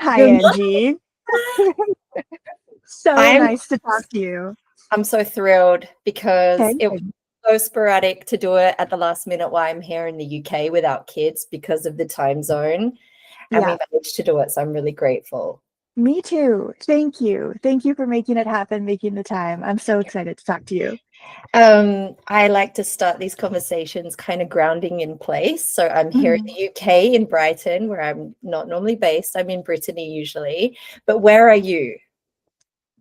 Hi, Good morning. Angie. So I'm nice to talk to you. I'm so thrilled because Okay. it was so sporadic to do it at the last minute while I'm here in the UK without kids because of the time zone, and we Yeah, managed to do it. So I'm really grateful. me too. Thank you. Thank you for making it happen, making the time. I'm so excited to talk to you. I like to start these conversations kind of grounding in place. So I'm here in Mhm. the UK in Brighton, where I'm not normally based. I'm in Brittany usually, but where are you?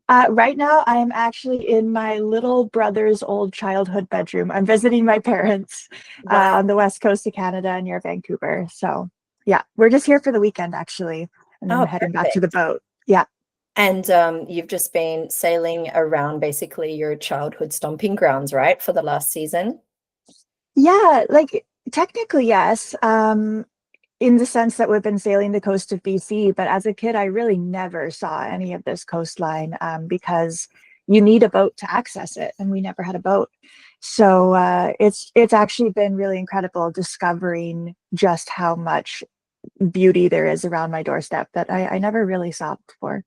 Right now, I am actually in my little brother's old childhood bedroom. I'm visiting my parents Wow. on the west coast of Canada near Vancouver. So, yeah, we're just here for the weekend, actually, and then Oh, heading back to the perfect. boat. Yeah. And you've just been sailing around basically your childhood stomping grounds, right, for the last season? Yeah, like technically, yes. In the sense that we've been sailing the coast of BC, but as a kid, I really never saw any of this coastline because you need a boat to access it, and we never had a boat. So it's actually been really incredible discovering just how much beauty there is around my doorstep that I never really saw before.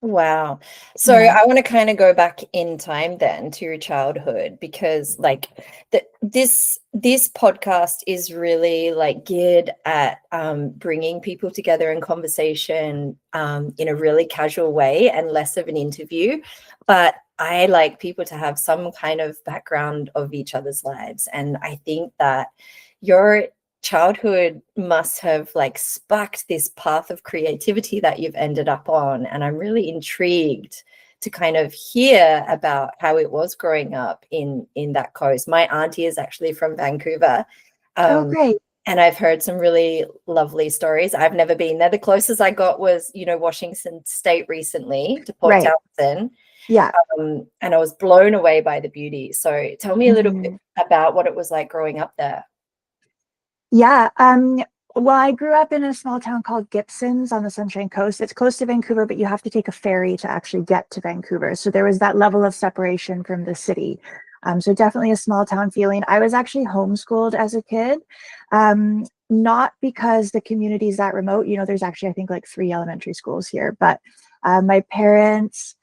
Wow. So Yeah. I want to kind of go back in time then to your childhood because like this podcast is really like geared at bringing people together in conversation in a really casual way and less of an interview. But I like people to have some kind of background of each other's lives. And I think that your childhood must have like sparked this path of creativity that you've ended up on, and I'm really intrigued to kind of hear about how it was growing up in that coast. My auntie is actually from Vancouver, Oh, um, great. and I've heard some really lovely stories. I've never been there. The closest I got was, Washington State recently to Port Right. Townsend, Yeah. and I was blown away by the beauty. So tell me a little bit Mhm. about what it was like growing up there. Yeah. Well, I grew up in a small town called Gibsons on the Sunshine Coast. It's close to Vancouver, but you have to take a ferry to actually get to Vancouver. So there was that level of separation from the city. So definitely a small town feeling. I was actually homeschooled as a kid, not because the community is that remote. There's actually, I think, like 3 elementary schools here, but my parents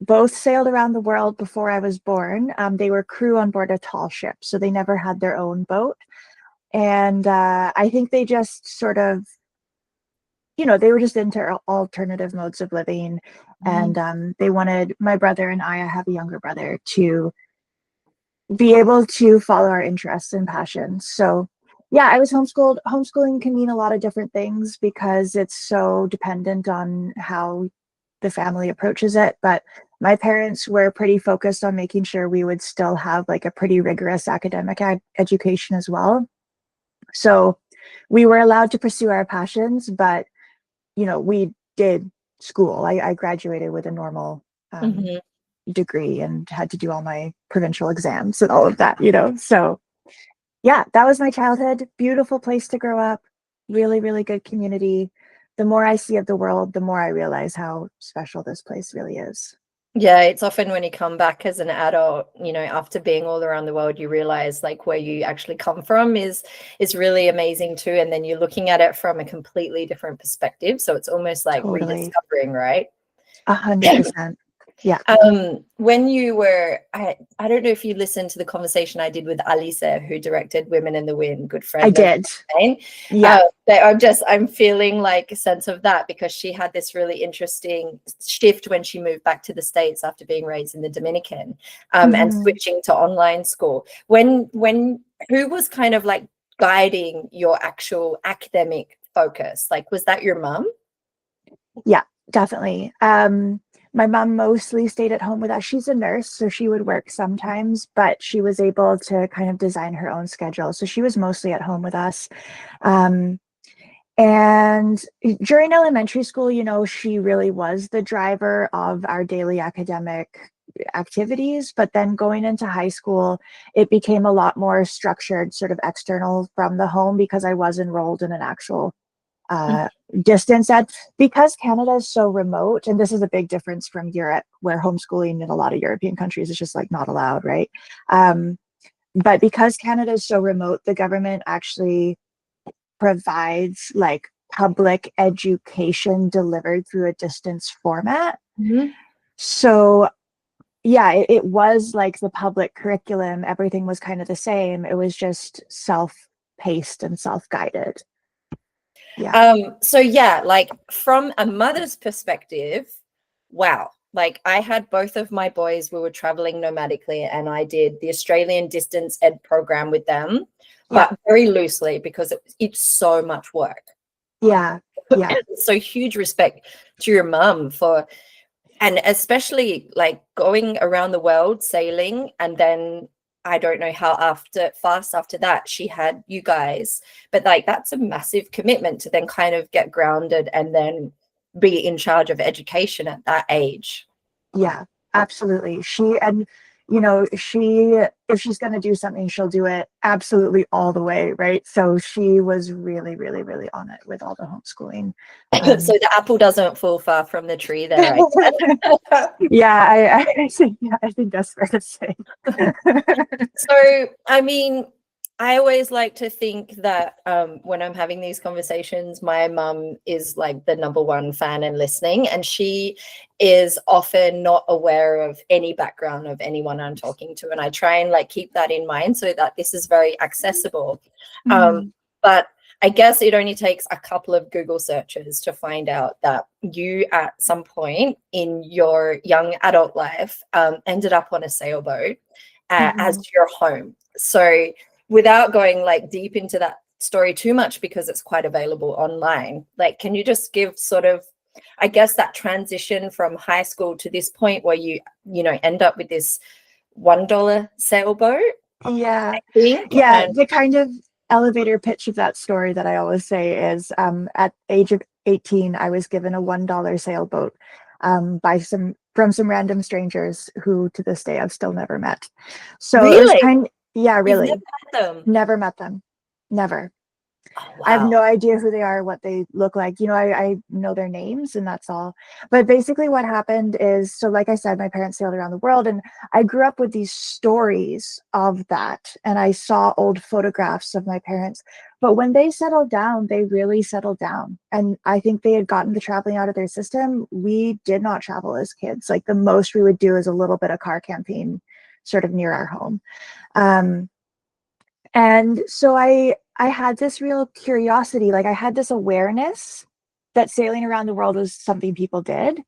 both sailed around the world before I was born. They were crew on board a tall ship, so they never had their own boat. And I think they just sort of, they were just into alternative modes of living. And they wanted my brother and I have a younger brother to be able to follow our interests and passions. So, yeah, I was homeschooled. Homeschooling can mean a lot of different things because it's so dependent on how the family approaches it. But my parents were pretty focused on making sure we would still have like a pretty rigorous academic education as well. So we were allowed to pursue our passions, but we did school. I graduated with a normal Mhm. degree and had to do all my provincial exams and all of that. So yeah, that was my childhood. Beautiful place to grow up. Really, really good community. The more I see of the world, the more I realize how special this place really is. Yeah, it's often when you come back as an adult, after being all around the world, you realize like where you actually come from is really amazing too. And then you're looking at it from a completely different perspective. So it's almost like Totally. rediscovering, right? 100%. Yeah, When you were, I don't know if you listened to the conversation I did with Alice, who directed Women in the Wind, good I friend of did. mine. Yeah. But I'm feeling like a sense of that because she had this really interesting shift when she moved back to the States after being raised in the Dominican, and Mhm. switching to online school. Who was kind of like guiding your actual academic focus? Like, was that your mom? Yeah, definitely. My mom mostly stayed at home with us. She's a nurse, so she would work sometimes, but she was able to kind of design her own schedule. So she was mostly at home with us. Um, and during elementary school, she really was the driver of our daily academic activities. But then going into high school, it became a lot more structured, sort of external from the home because I was enrolled in an actual uh, distance ed because Canada is so remote, and this is a big difference from Europe, where homeschooling in a lot of European countries is just like not allowed, right? Um, but because Canada is so remote, the government actually provides like public education delivered through a distance format. Mhm. So yeah, it was like the public curriculum. Everything was kind of the same. It was just self-paced and self-guided. Yeah. So yeah, like from a mother's perspective, wow. Like I had both of my boys, we were traveling nomadically, and I did the Australian distance ed program with them, Yeah. but very loosely because it's so much work. Yeah. Yeah. So huge respect to your mum for, and especially like going around the world sailing, and then I don't know how fast after that she had you guys, but like that's a massive commitment to then kind of get grounded and then be in charge of education at that age. Yeah, absolutely. She, if she's going to do something, she'll do it absolutely all the way, right? So she was really, really, really on it with all the homeschooling. So the apple doesn't fall far from the tree there. Yeah, I think that's fair to say. So, I mean, I always like to think that when I'm having these conversations, my mum is like the number one fan and listening, and she is often not aware of any background of anyone I'm talking to. And I try and like keep that in mind so that this is very accessible. But I guess it only takes a couple of Google searches to find out that you, at some point in your young adult life, ended up on a sailboat as your home. So without going like deep into that story too much, because it's quite available online, like, can you just give sort of, I guess, that transition from high school to this point where you end up with this $1 sailboat? Yeah. I think. Yeah, the kind of elevator pitch of that story that I always say is at age of 18, I was given a $1 sailboat from some random strangers who to this day I've still never met. So it was Really? yeah, You've really. never met them? Never met them. Never. Oh, I have wow. no idea who they are, what they look like. I know their names and that's all. But basically what happened is, so like I said, my parents sailed around the world and I grew up with these stories of that. And I saw old photographs of my parents. But when they settled down, they really settled down. And I think they had gotten the traveling out of their system. We did not travel as kids. Like the most we would do is a little bit of car camping sort of near our home. And so I had this real curiosity, like I had this awareness that sailing around the world was something people did,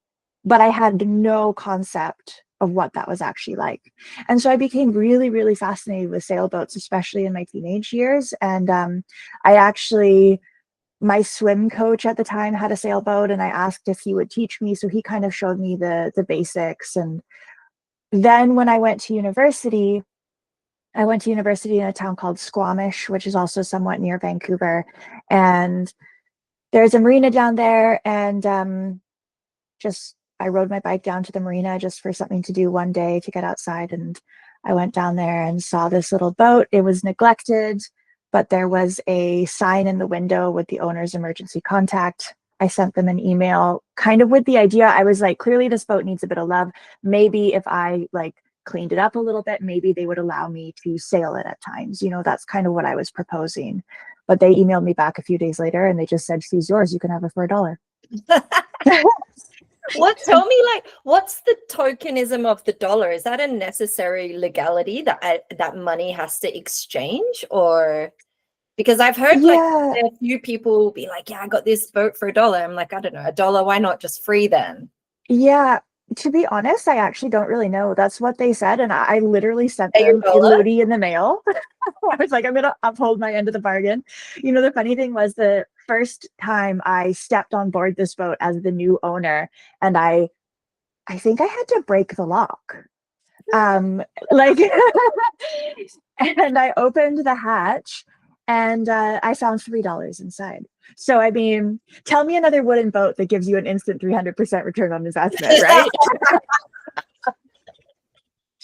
but I had no concept of what that was actually like. And so I became really, really fascinated with sailboats, especially in my teenage years. And I actually, my swim coach at the time had a sailboat, and I asked if he would teach me. So he kind of showed me the basics. And then when I went to university in a town called Squamish, which is also somewhat near Vancouver. And there's a marina down there. And I rode my bike down to the marina just for something to do one day to get outside. And I went down there and saw this little boat. It was neglected, but there was a sign in the window with the owner's emergency contact. I sent them an email kind of with the idea. I was like, clearly this boat needs a bit of love. Maybe if I like cleaned it up a little bit, maybe they would allow me to sail it at times. That's kind of what I was proposing. But they emailed me back a few days later and they just said, she's yours. You can have her for $1. Tell me, like, what's the tokenism of the dollar? Is that a necessary legality that money has to exchange? Or because I've heard like a few people be like, yeah, I got this boat for $1. I'm like, I don't know, $1, why not just free then? Yeah, to be honest, I actually don't really know. That's what they said, and I literally sent Pay your them a dollar? loonie in the mail. I was like, I'm gonna uphold my end of the bargain. The funny thing was the first time I stepped on board this boat as the new owner, and I think I had to break the lock. Like, and I opened the hatch, and I found $3 inside. So, I mean, tell me another wooden boat that gives you an instant 300% return on investment, right?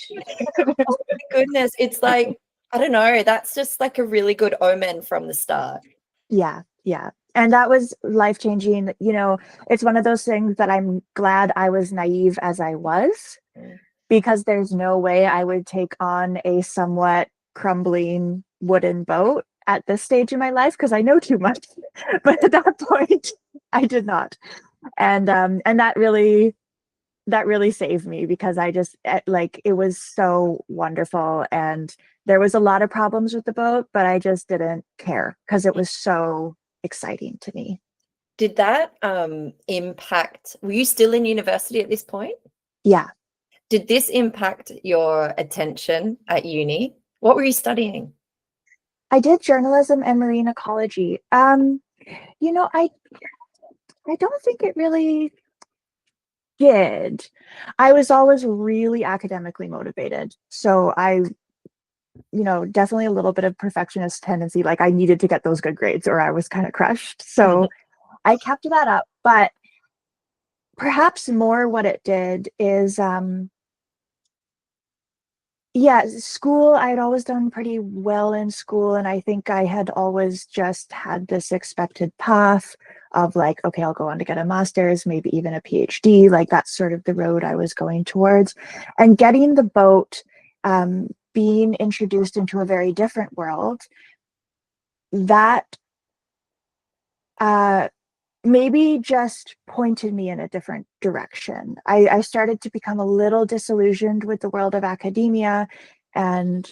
Oh my goodness. It's like, I don't know, that's just like a really good omen from the start. Yeah. And that was life-changing. It's one of those things that I'm glad I was naive as I was, because there's no way I would take on a somewhat crumbling wooden boat at this stage in my life because I know too much. But at that point, I did not. And that really saved me because I just like it was so wonderful, and there was a lot of problems with the boat, but I just didn't care because it was so exciting to me. Did that impact, were you still in university at this point? Yeah. Did this impact your attention at uni? What were you studying? I did journalism and marine ecology. You know, I don't think it really did. I was always really academically motivated. So definitely a little bit of perfectionist tendency. Like I needed to get those good grades or I was kind of crushed. So I kept that up. But perhaps more what it did is yeah, school, I had always done pretty well in school, and I think I had always just had this expected path of like, okay, I'll go on to get a master's, maybe even a PhD. Like that's sort of the road I was going towards. And getting the boat, being introduced into a very different world, that uh, maybe just pointed me in a different direction. I started to become a little disillusioned with the world of academia and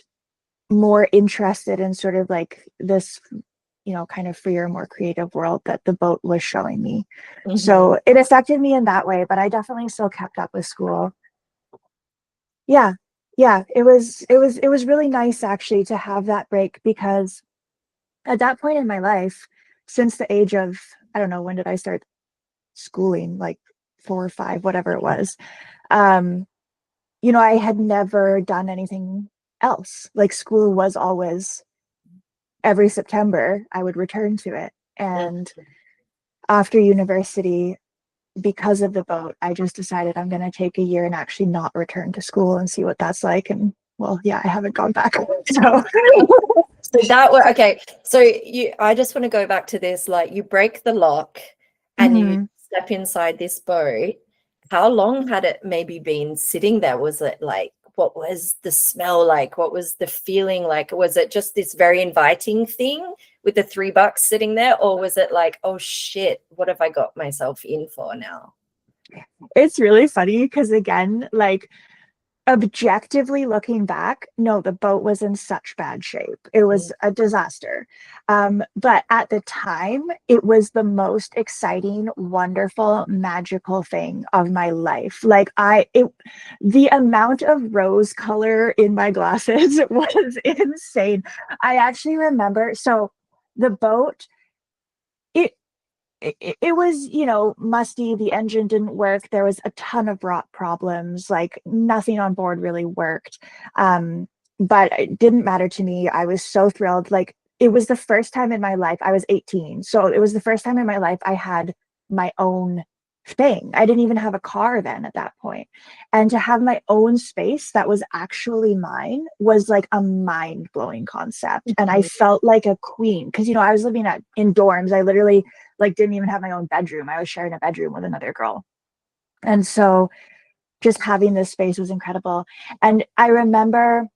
more interested in sort of like this, kind of freer, more creative world that the boat was showing me. So it affected me in that way, but I definitely still kept up with school. Yeah. Yeah, it was really nice actually to have that break because at that point in my life, since the age of, I don't know, when did I start schooling, like 4 or 5, whatever it was. Um, I had never done anything else. Like school was always every September, I would return to it. And after university, because of the boat, I just decided I'm going to take a year and actually not return to school and see what that's like. And well, yeah, I haven't gone back. So So that was okay. So I just want to go back to this. Like you break the lock and you mhm. step inside this boat. How long had it maybe been sitting there? Was it like, what was the smell like? What was the feeling like? Was it just this very inviting thing with the $3 sitting there? Or was it like, oh shit, what have I got myself in for now? It's really funny because again, like objectively looking back, no, the boat was in such bad shape. It was a disaster. But at the time, it was the most exciting, wonderful, magical thing of my life. The amount of rose color in my glasses was insane. I actually remember, so the boat, it it was, musty. The engine didn't work. There was a ton of rot problems. Like nothing on board really worked. But it didn't matter to me. I was so thrilled. Like it was the first time in my life, I was 18. So it was the first time in my life I had my own thing. I didn't even have a car then at that point. And to have my own space that was actually mine was like a mind-blowing concept. And I felt like a queen because, I was living in dorms. I literally like didn't even have my own bedroom. I was sharing a bedroom with another girl. And so just having this space was incredible. And I remember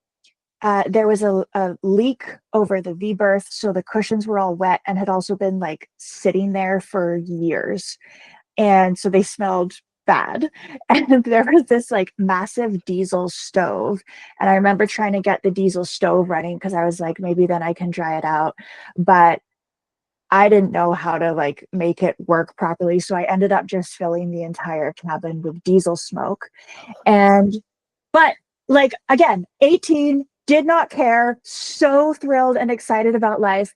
there was a leak over the V berth. So the cushions were all wet and had also been like sitting there for years. And so they smelled bad. And there was this like massive diesel stove. And I remember trying to get the diesel stove running because I was like, maybe then I can dry it out. But I didn't know how to like make it work properly. So I ended up just filling the entire cabin with diesel smoke. But like again, 18, did not care, so thrilled and excited about life.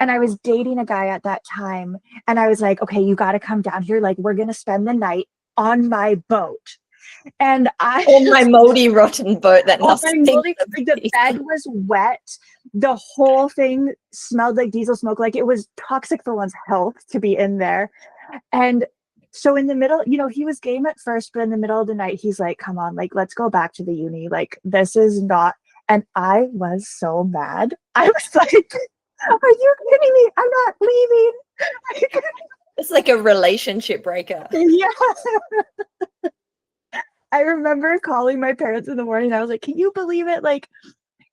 And I was dating a guy at that time. And I was like, okay, you got to come down here. Like, we're going to spend the night on my boat. And I On my moldy, rotten boat that nothing. like the bed was wet. The whole thing smelled like diesel smoke. Like it was toxic for one's health to be in there. And so in the middle, he was game at first, but in the middle of the night, he's like, come on, like, let's go back to the uni. Like, this is not. And I was so mad. I was like, are you kidding me? I'm not leaving. It's like a relationship breaker. Yeah. I remember calling my parents in the morning. I was like, can you believe it? Like,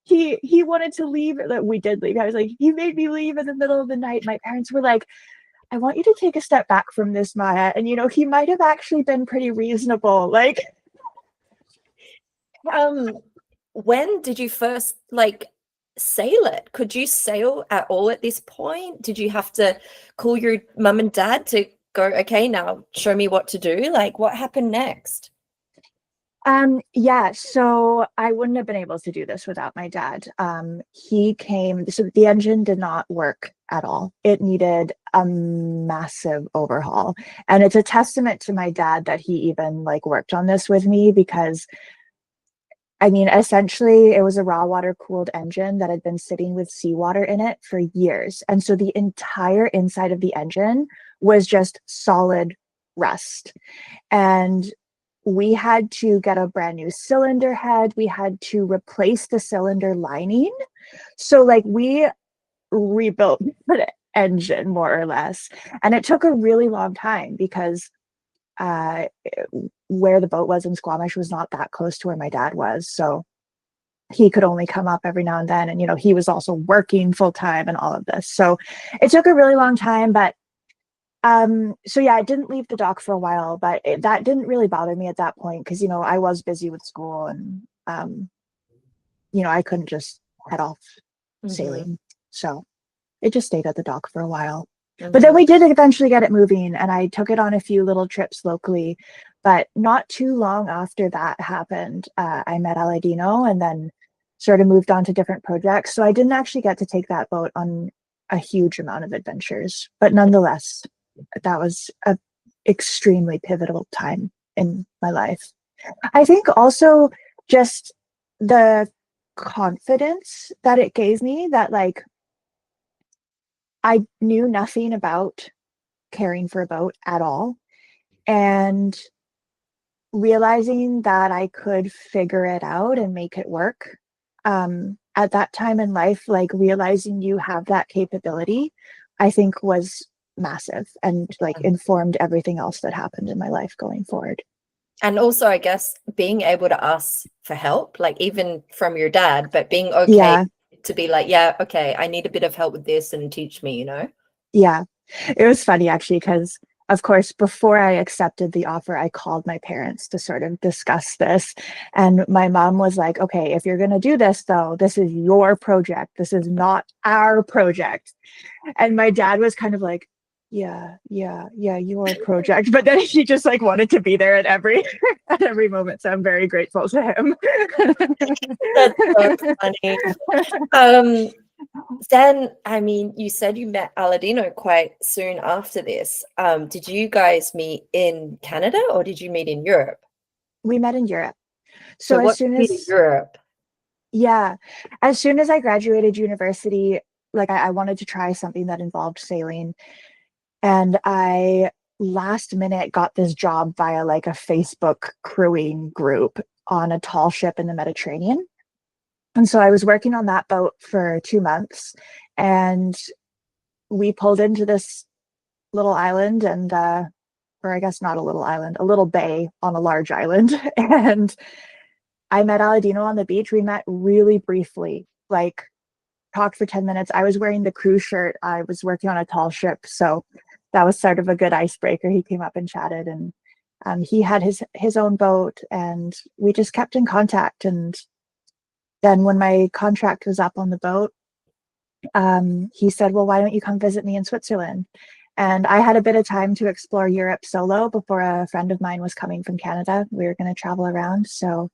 he wanted to leave. We did leave. I was like, he made me leave in the middle of the night. My parents were like, I want you to take a step back from this, Maya. And he might have actually been pretty reasonable. Like, when did you first like sail it? Could you sail at all at this point? Did you have to call your mum and dad to go, okay, now show me what to do? Like, what happened next? yeah, so I wouldn't have been able to do this without my dad. He came, so the engine did not work at all. It needed a massive overhaul. And it's a testament to my dad that he even like worked on this with me, because I mean, essentially it was a raw water cooled engine that had been sitting with seawater in it for years. And so the entire inside of the engine was just solid rust. And we had to get a brand new cylinder head. We had to replace the cylinder lining. So like we rebuilt the engine more or less. And it took a really long time because uh, where the boat was in Squamish was not that close to where my dad was. So he could only come up every now and then. And, he was also working full time and all of this. So it took a really long time, but so yeah, I didn't leave the dock for a while, but that didn't really bother me at that point because, I was busy with school and, I couldn't just head off sailing. So it just stayed at the dock for a while. But then we did eventually get it moving, and I took it on a few little trips locally. But not too long after that happened, I met Aladino and then sort of moved on to different projects. So I didn't actually get to take that boat on a huge amount of adventures, but nonetheless, that was a extremely pivotal time in my life. I think also just the confidence that it gave me, that like I knew nothing about caring for a boat at all, and realizing that I could figure it out and make it work. At that time in life, like realizing you have that capability, I think was massive and like informed everything else that happened in my life going forward. And also, I guess, being able to ask for help, like even from your dad, but being okay Yeah. to be like, yeah, okay, I need a bit of help with this and teach me, Yeah. It was funny actually, because of course, before I accepted the offer, I called my parents to sort of discuss this. And my mom was like, okay, if you're going to do this, though, this is your project. This is not our project. And my dad was kind of like, yeah, your project. But then he just like wanted to be there at every at every moment. So I'm very grateful to him. That's so funny. Then, I mean, you said you met Aladino quite soon after this. Did you guys meet in Canada or did you meet in Europe? We met in Europe. So So what in Europe? Yeah, as soon as I graduated university, like I wanted to try something that involved sailing. And I last minute got this job via like a Facebook crewing group on a tall ship in the Mediterranean. And so I was working on that boat for 2 months, and we pulled into this little island and or I guess not a little island, a little bay on a large island. And I met Aladino on the beach. We met really briefly, like talked for 10 minutes. I was wearing the crew shirt. I was working on a tall ship. So that was sort of a good icebreaker. He came up and chatted, and he had his own boat, and we just kept in contact. And then when my contract was up on the boat, he said, well, why don't you come visit me in Switzerland? And I had a bit of time to explore Europe solo before a friend of mine was coming from Canada. We were going to travel around. So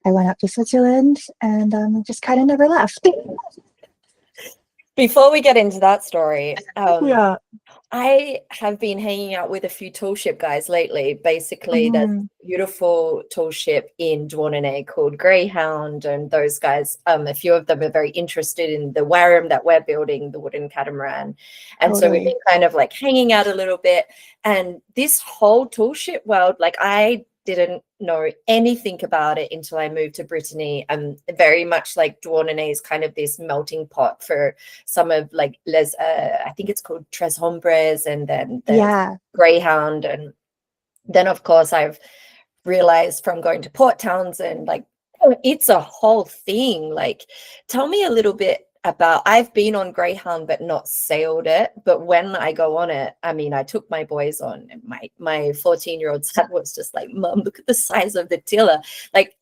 I went up to Switzerland and just kind of never left. Before we get into that story, Yeah. I have been hanging out with a few tall ship guys lately. Basically, there's a beautiful tall ship in Douarnenez called Greyhound, and those guys, a few of them are very interested in the Warram that we're building, the wooden catamaran. And so we've been kind of like hanging out a little bit. And this whole tall ship world, like I didn't know anything about it until I moved to Brittany. Very much like Douarnenez is kind of this melting pot for some of like I think it's called Tres Hombres, and then the Greyhound. And then of course I've realized from going to port towns and like It's a whole thing. Like, tell me a little bit about, I've been on Greyhound but not sailed it. But when I go on it, I mean, I took my boys on, and my 14-year-old son was just like, Mum, look at the size of the tiller. Like,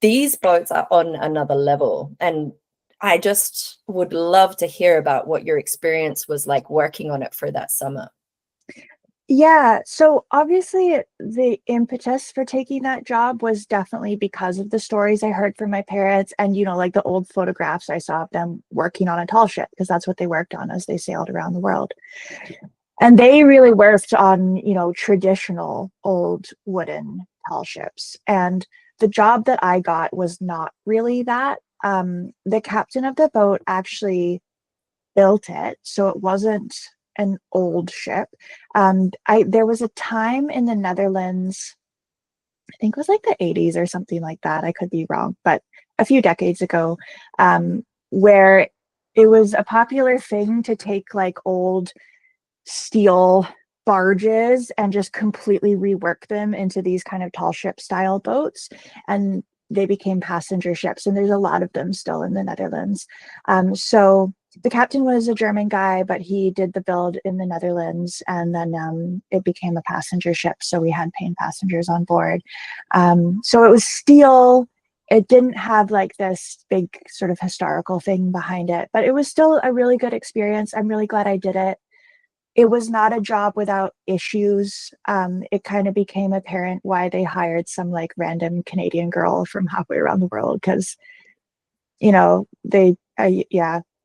these boats are on another level. And I just would love to hear about what your experience was like working on it for that summer. Yeah, so obviously the impetus for taking that job was definitely because of the stories I heard from my parents and, like the old photographs I saw of them working on a tall ship, because that's what they worked on as they sailed around the world. And they really worked on, traditional old wooden tall ships. And the job that I got was not really that. The captain of the boat actually built it, so it wasn't an old ship. There was a time in the Netherlands, I think it was like the 80s or something like that. I could be wrong, but a few decades ago, where it was a popular thing to take like old steel barges and just completely rework them into these kind of tall ship style boats. And they became passenger ships. And there's a lot of them still in the Netherlands. So the captain was a German guy, but he did the build in the Netherlands. And then it became a passenger ship. So we had paying passengers on board. So it was steel. It didn't have like this big sort of historical thing behind it, but it was still a really good experience. I'm really glad I did it. It was not a job without issues. It kind of became apparent why they hired some like random Canadian girl from halfway around the world, because yeah,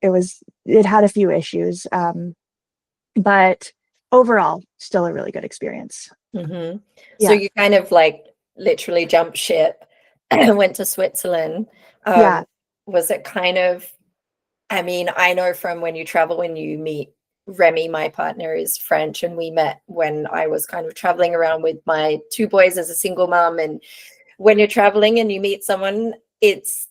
it had a few issues, but overall still a really good experience. Mm-hmm. So Yeah. you kind of like literally jumped ship and went to Switzerland. Yeah. Was it kind of, I mean, I know from when you travel, when you meet Remy, my partner is French, and we met when I was kind of traveling around with my two boys as a single mom. And when you're traveling and you meet someone, it's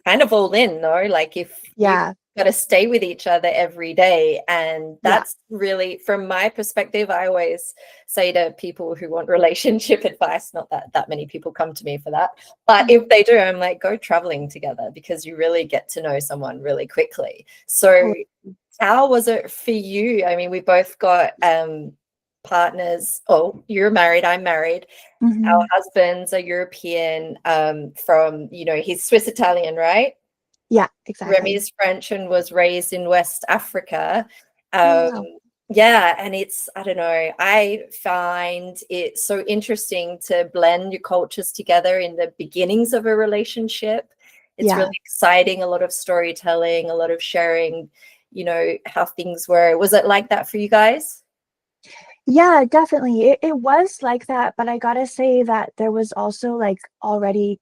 kind of all in, no? Like, if you Yeah. got to stay with each other every day. And Yeah. that's really, from my perspective, I always say to people who want relationship advice, not that many people come to me for that, but if they do, I'm like, go traveling together, because you really get to know someone really quickly. So how was it for you? I mean, we both got partners. Oh, you're married, I'm married. Our Mhm. husbands are European, from, he's Swiss Italian, right? Yeah, exactly. Remy's French and was raised in West Africa. Oh, Um, wow. yeah, and it's, I don't know, I find it so interesting to blend your cultures together in the beginnings of a relationship. It's really Yeah. exciting, a lot of storytelling, a lot of sharing, how things were. Was it like that for you guys? Yeah, definitely. It was like that, but I gotta say that there was also like already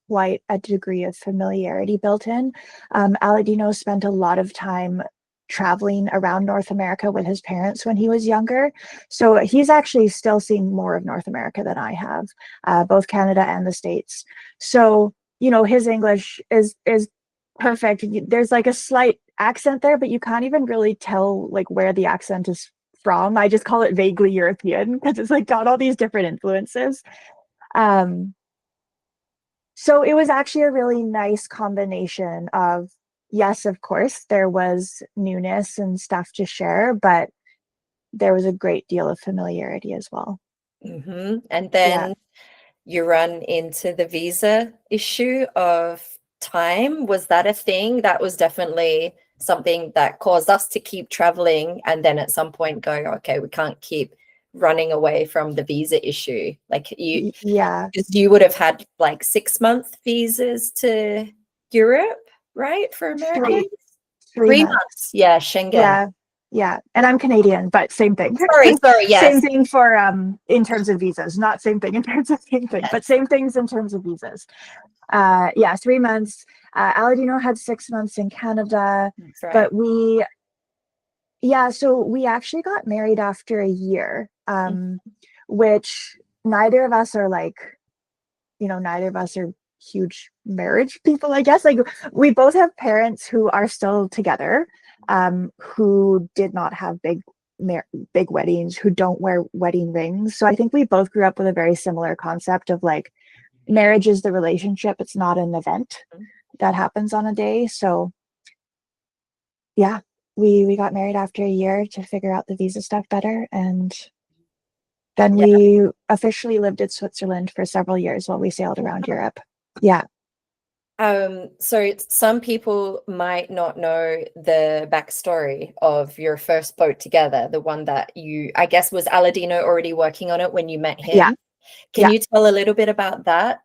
quite a degree of familiarity built in. Aladino spent a lot of time traveling around North America with his parents when he was younger. So he's actually still seen more of North America than I have, both Canada and the States. So, his English is perfect. There's like a slight accent there, but you can't even really tell like where the accent is from. I just call it vaguely European because it's like got all these different influences. Um, so it was actually a really nice combination of, yes, of course, there was newness and stuff to share, but there was a great deal of familiarity as well. And Yeah. then you run into the visa issue of time. Was that a thing? That was definitely something that caused us to keep traveling, and then at some point go, okay, we can't keep running away from the visa issue. Like, Yeah. because you would have had like 6-month visas to Europe, right? For Americans? 3 months. Yeah, Schengen. Yeah. Yeah. And I'm Canadian, but same thing. Sorry, Same yes. thing for in terms of visas, not same thing in terms of same thing, but Yes, same things in terms of visas. Yeah, 3 months. Aladino had 6 months in Canada, that's right. but so we actually got married after a year, which neither of us are like, neither of us are huge marriage people, I guess. Like, we both have parents who are still together, who did not have big weddings, who don't wear wedding rings. So I think we both grew up with a very similar concept of like, marriage is the relationship. It's not an event Mhm. that happens on a day. So yeah, we got married after a year to figure out the visa stuff better, and then Yeah. we officially lived in Switzerland for several years while we sailed around Europe. Yeah. So some people might not know the backstory of your first boat together, the one that I guess, was Aladino already working on it when you met Yeah. him? Can Yeah. you tell a little bit about that?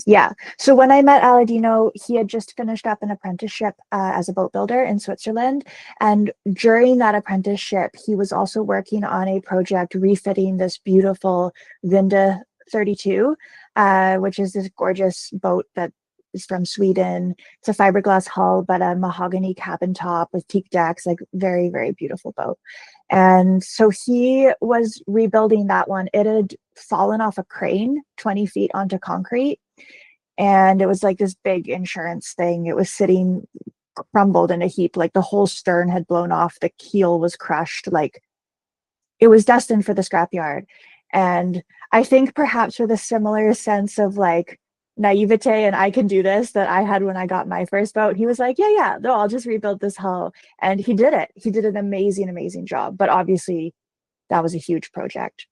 Yeah. So when I met Aladino, he had just finished up an apprenticeship as a boat builder in Switzerland. And during that apprenticeship, he was also working on a project refitting this beautiful Vinda 32, which is this gorgeous boat that is from Sweden. It's a fiberglass hull, but a mahogany cabin top with teak decks, like very, very beautiful boat. And so he was rebuilding that one. It had fallen off a crane 20 feet onto concrete. And it was like this big insurance thing. It was sitting crumbled in a heap. Like the whole stern had blown off. The keel was crushed. Like it was destined for the scrapyard. And I think perhaps with a similar sense of like naivete and I can do this that I had when I got my first boat, he was like, yeah, no, I'll just rebuild this hull. And he did it. He did an amazing, amazing job. But obviously, that was a huge project.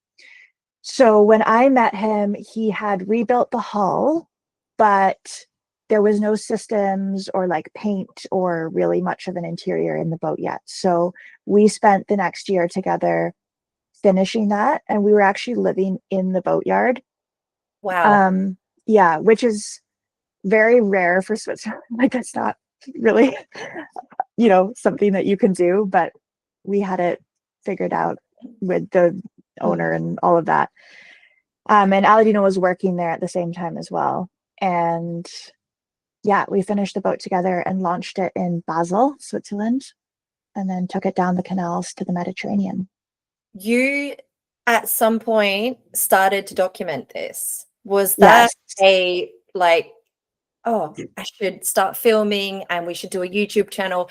So when I met him, he had rebuilt the hull, but there was no systems or like paint or really much of an interior in the boat yet. So we spent the next year together finishing that, and we were actually living in the boatyard. Wow. Yeah, which is very rare for Switzerland. Like that's not really, something that you can do, but we had it figured out with the Mm. owner and all of that. And Aladino was working there at the same time as well. And yeah, we finished the boat together and launched it in Basel, Switzerland, and then took it down the canals to the Mediterranean. You, at some point, started to document this. Was that Yes. oh, I should start filming and we should do a YouTube channel?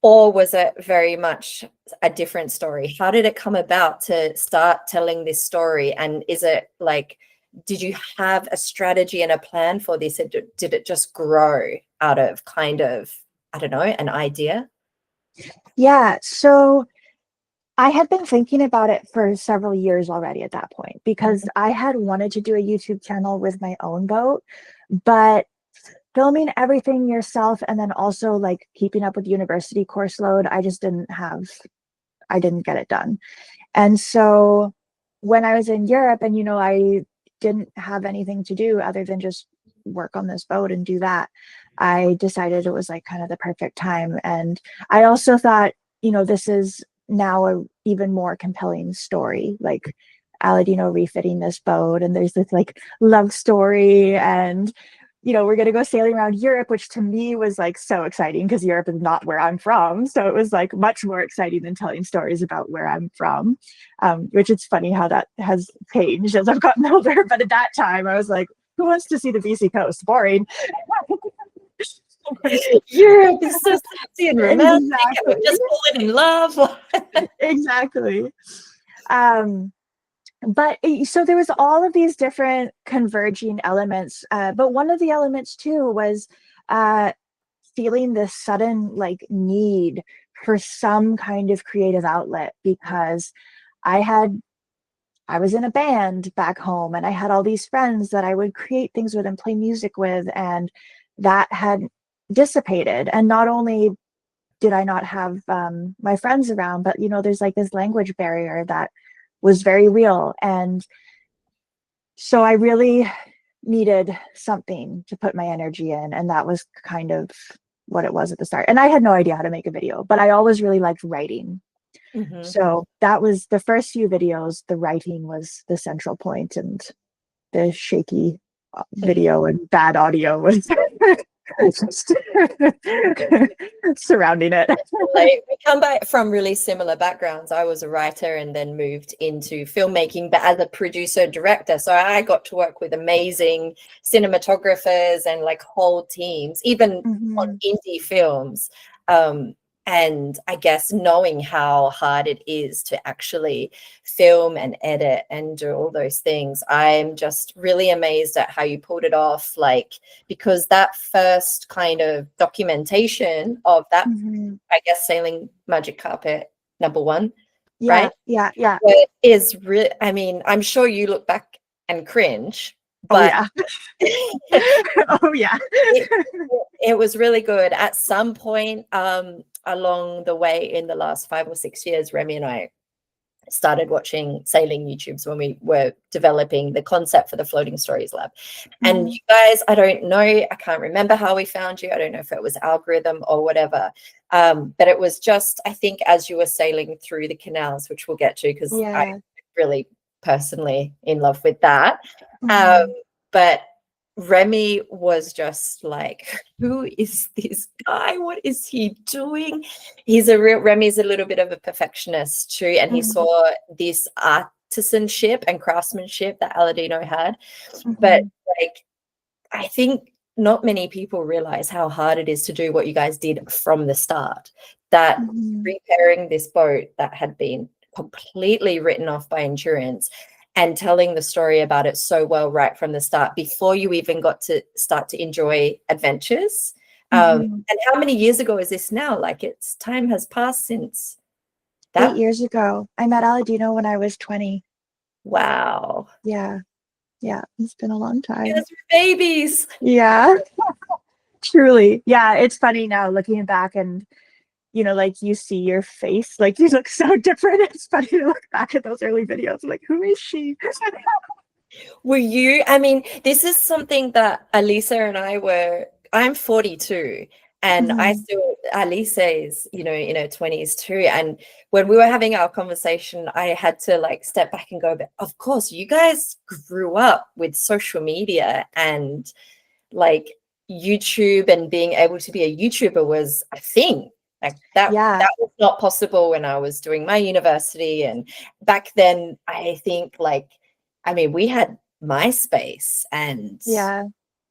Or was it very much a different story? How did it come about to start telling this story? And is it like, did you have a strategy and a plan for this? Did it just grow out of kind of, I don't know, an idea? Yeah. So I had been thinking about it for several years already at that point because I had wanted to do a YouTube channel with my own boat, but filming everything yourself and then also like keeping up with university course load, I didn't get it done. And so when I was in Europe and, I didn't have anything to do other than just work on this boat and do that, I decided it was like kind of the perfect time. And I also thought, this is now a even more compelling story, like Aladino refitting this boat, and there's this like love story, and we're going to go sailing around Europe, which to me was like so exciting because Europe is not where I'm from. So it was like much more exciting than telling stories about where I'm from, which it's funny how that has changed as I've gotten older. But at that time, I was like, who wants to see the BC coast? Boring. Europe is so sexy and romantic, and Exactly. we've just fallen in love. Exactly. Um, but so there was all of these different converging elements, but one of the elements too was uh, feeling this sudden like need for some kind of creative outlet because I had I was in a band back home and I had all these friends that I would create things with and play music with, and that had dissipated. And not only did I not have my friends around, but there's like this language barrier that was very real. And so I really needed something to put my energy in. And that was kind of what it was at the start. And I had no idea how to make a video, but I always really liked writing. Mhm. So that was the first few videos. The writing was the central point, and the shaky video and bad audio was just surrounding it. Like, we come back from really similar backgrounds. I was a writer and then moved into filmmaking, but as a producer director. So I got to work with amazing cinematographers and like whole teams, even on Mhm. indie films. Um, and I guess knowing how hard it is to actually film and edit and do all those things, I'm just really amazed at how you pulled it off. Like, because that first kind of documentation of that, Mhm. I guess, sailing magic carpet #1, Yeah, right? yeah, yeah. It is really, I mean, I'm sure you look back and cringe, Oh but yeah. Oh yeah. it, it was really good. At some point along the way in the last 5 or 6 years, Remy and I started watching sailing YouTubes when we were developing the concept for the Floating Stories Lab. And Mhm. you guys, I don't know, I can't remember how we found you. I don't know if it was algorithm or whatever. But it was just, I think, as you were sailing through the canals, which we'll get to, because I'm Yeah. really personally in love with that. Um, Mhm. but Remy was just like, who is this guy? What is he doing? Remy's a little bit of a perfectionist too, and he Mhm. saw this artisanship and craftsmanship that Aladino had. But Mhm. like, I think not many people realize how hard it is to do what you guys did from the start. That Mhm. repairing this boat that had been completely written off by insurance and telling the story about it so well right from the start before you even got to start to enjoy adventures. Mhm. And how many years ago is this now? Like, it's time has passed since 8 that. years ago. I met Aladino when I was 20. Wow. Yeah. Yeah. It's been a long You time. guys were babies. Yeah. Truly. Yeah. It's funny now looking back and, like you see your face, like you look so different. It's funny to look back at those early videos. Like, who is she? Were you, I mean, this is something that Alisa and I'm 42, and I Mhm. still, Alisa is, in her 20s too. And when we were having our conversation, I had to like step back and go, but of course, you guys grew up with social media and like YouTube, and being able to be a YouTuber was a thing. Like Yeah. that was not possible when I was doing my university. And back then, I think like, I mean, we had MySpace and Yeah.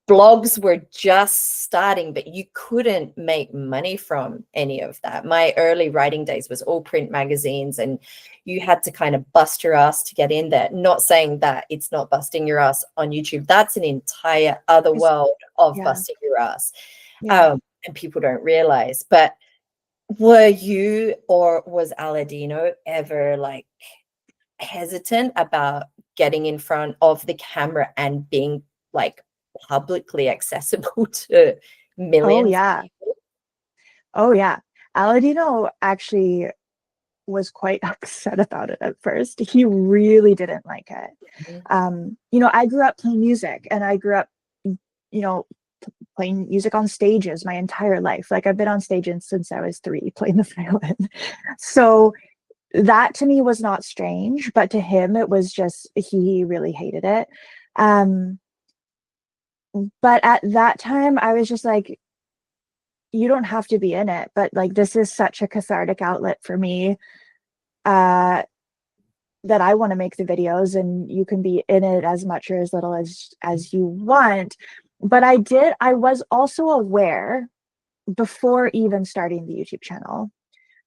blogs were just starting, but you couldn't make money from any of that. My early writing days was all print magazines, and you had to kind of bust your ass to get in there. Not saying that it's not busting your ass on YouTube. That's an entire other It's, world of yeah. busting your ass. Yeah. And people don't realize. But were you or was Aladino ever like hesitant about getting in front of the camera and being like publicly accessible to Oh millions of yeah. people? Oh yeah. Aladino actually was quite upset about it at first. He really didn't like it. Mhm. I grew up playing music and I grew up, know, playing music on stages my entire life. Like I've been on stages since I was 3 playing the violin. So that to me was not strange, but to him it was just he really hated it. Um, but at that time I was just like, you don't have to be in it, but like this is such a cathartic outlet for me. Uh that I want to make the videos and you can be in it as much or as little as you want. But I was also aware before even starting the YouTube channel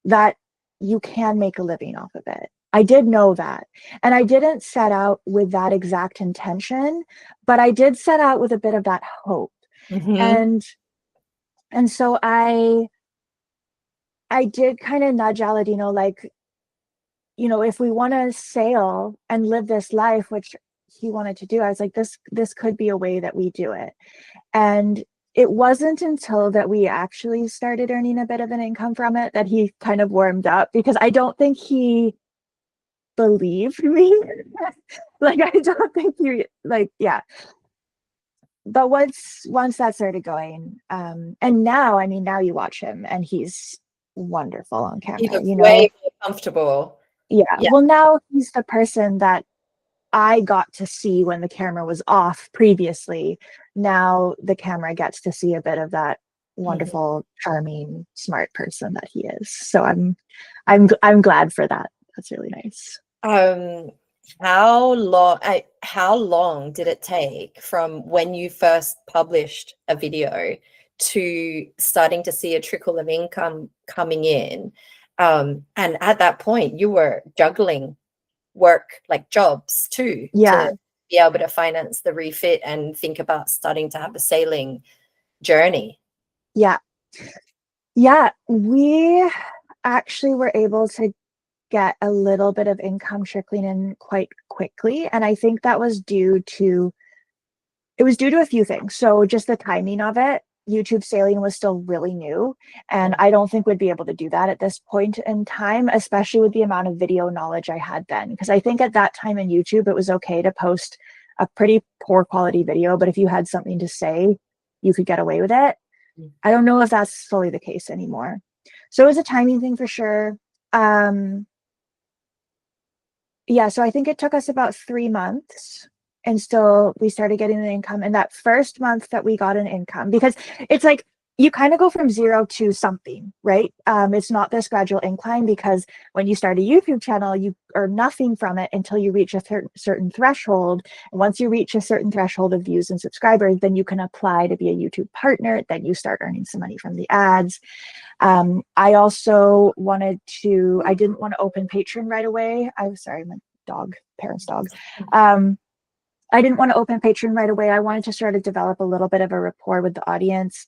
that you can make a living off of it. I did know that. And I didn't set out with that exact intention, but I did set out with a bit of that hope. Mhm. And so I did kind of nudge Aladino like, if we want to sail and live this life, which he wanted to do, I was like, this could be a way that we do it. And it wasn't until that we actually started earning a bit of an income from it that he kind of warmed up, because I don't think he believed me. Like I don't think he like yeah. But once that started going, and now I mean now you watch him and he's wonderful on He camera, looks way more comfortable. Yeah. Yeah. Well, now he's the person that I got to see when the camera was off previously. Now the camera gets to see a bit of that Mhm. wonderful, charming, smart person that he is. So I'm glad for that. That's really nice. Um, how long did it take from when you first published a video to starting to see a trickle of income coming in. And at that point, you were juggling work, like jobs too, Yeah. to be able to finance the refit and think about starting to have a sailing journey. Yeah. Yeah. We actually were able to get a little bit of income trickling in quite quickly. And I think that was due to a few things. So just the timing of it. YouTube sailing was still really new, and I don't think we'd be able to do that at this point in time, especially with the amount of video knowledge I had then. Because I think at that time in YouTube, it was okay to post a pretty poor quality video, but if you had something to say, you could get away with it. I don't know if that's fully the case anymore. So it was a timing thing for sure. Yeah, so I think it took us about 3 months and still we started getting an income. And that first month that we got an income, because it's like you kind of go from zero to something, right? It's not this gradual incline, because when you start a YouTube channel, you earn nothing from it until you reach a certain threshold. And once you reach a certain threshold of views and subscribers, then you can apply to be a YouTube partner. Then you start earning some money from the ads. I also I didn't want to open Patreon right away. I'm sorry, my parents' dog. I didn't want to open Patreon right away. I wanted to sort of develop a little bit of a rapport with the audience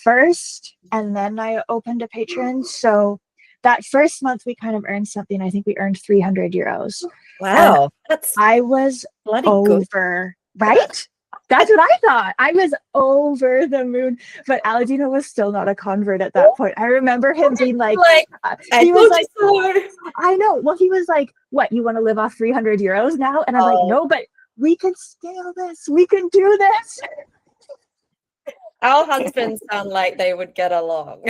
first, and then I opened a Patreon. So that first month we kind of earned something. I think we earned 300 euros. Wow, And that's I was bloody good. over, right? That's what I thought. I was over the moon. But Aladino was still not a convert at that point. I remember him being like, I he was told like, you so. I know. Well, he was like, what, you want to live off 300 euros now? And I'm like, no, but we can scale this. We can do this. Our husbands sound like they would get along.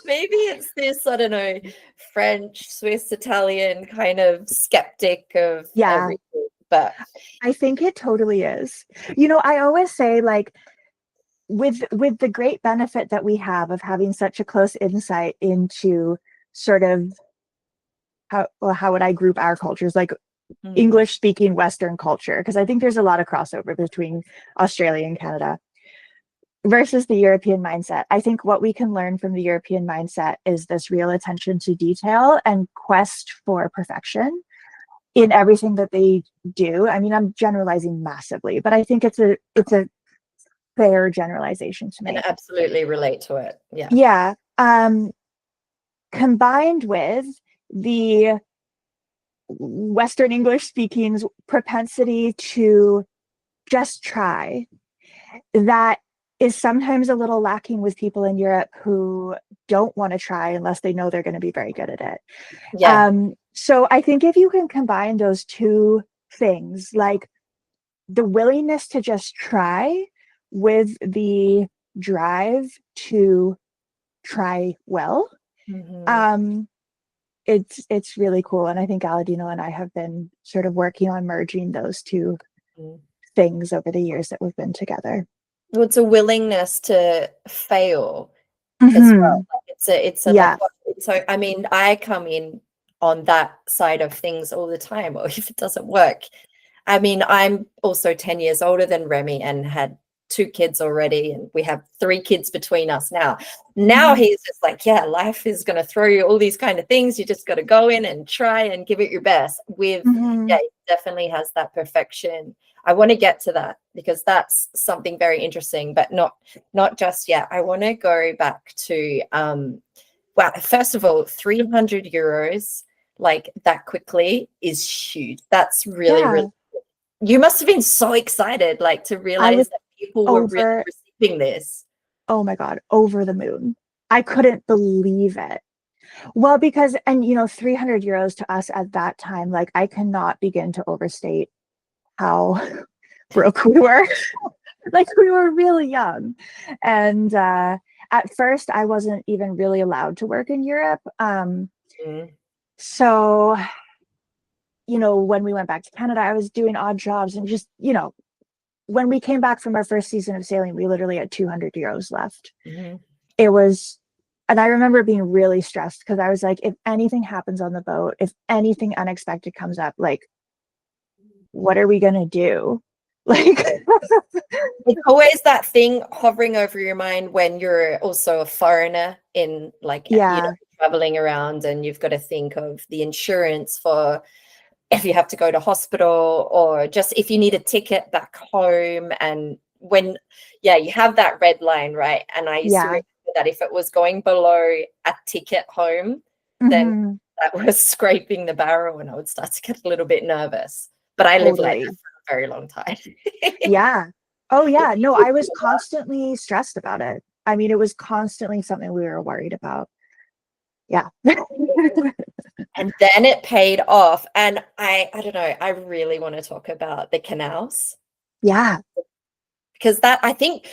Maybe it's this, I don't know, French, Swiss, Italian kind of skeptic of everything. But I think it totally is. You know, I always say, like, with the great benefit that we have of having such a close insight into sort of how would I group our cultures, like English speaking Western culture, because I think there's a lot of crossover between Australia and Canada versus the European mindset. I think what we can learn from the European mindset is this real attention to detail and quest for perfection in everything that they do. I mean, I'm generalizing massively, but I think it's a fair generalization to make. And absolutely relate to it. Yeah. Yeah. Combined with the Western English speaking's propensity to just try, that is sometimes a little lacking with people in Europe who don't want to try unless they know they're going to be very good at it. Yeah. So I think if you can combine those two things, like the willingness to just try with the drive to try well, it's really cool. And I think Aladino and I have been sort of working on merging those two things over the years that we've been together. Well, it's a willingness to fail as well. So I mean, I come in on that side of things all the time. Or if it doesn't work, I mean, I'm also 10 years older than Remy and had 2 kids already, and we have 3 kids between us now. He's just like, yeah, life is going to throw you all these kind of things. You just got to go in and try and give it your best. Yeah, it definitely has that perfection. I want to get to that because that's something very interesting, but not just yet. I want to go back to well, first of all, 300 euros like that quickly is huge. That's really, really cool. You must have been so excited, like, to realize that people were really receiving this. Oh my God, over the moon. I couldn't believe it. Well, because, and you know, 300 euros to us at that time, like, I cannot begin to overstate how broke we were. Like, we were really young. And at first I wasn't even really allowed to work in Europe. So, you know, when we went back to Canada, I was doing odd jobs, and just, you know, when we came back from our first season of sailing, we literally had 200 euros left. It was, and I remember being really stressed because I was like, if anything happens on the boat, if anything unexpected comes up, like, what are we going to do? Like, It's always that thing hovering over your mind when you're also a foreigner in like, yeah, traveling around, and you've got to think of the insurance for if you have to go to hospital, or just if you need a ticket back home. And when, yeah, you have that red line, right? And I used to yeah. remember that if it was going below a ticket home, then Hmm. that was scraping the barrel, and I would start to get a little bit nervous. But I lived like that Totally. for a very long time. Yeah. Oh, yeah. No, I was constantly stressed about it. I mean, it was constantly something we were worried about. Yeah. And then it paid off. And I don't know, I really want to talk about the canals, Yeah. because that, I think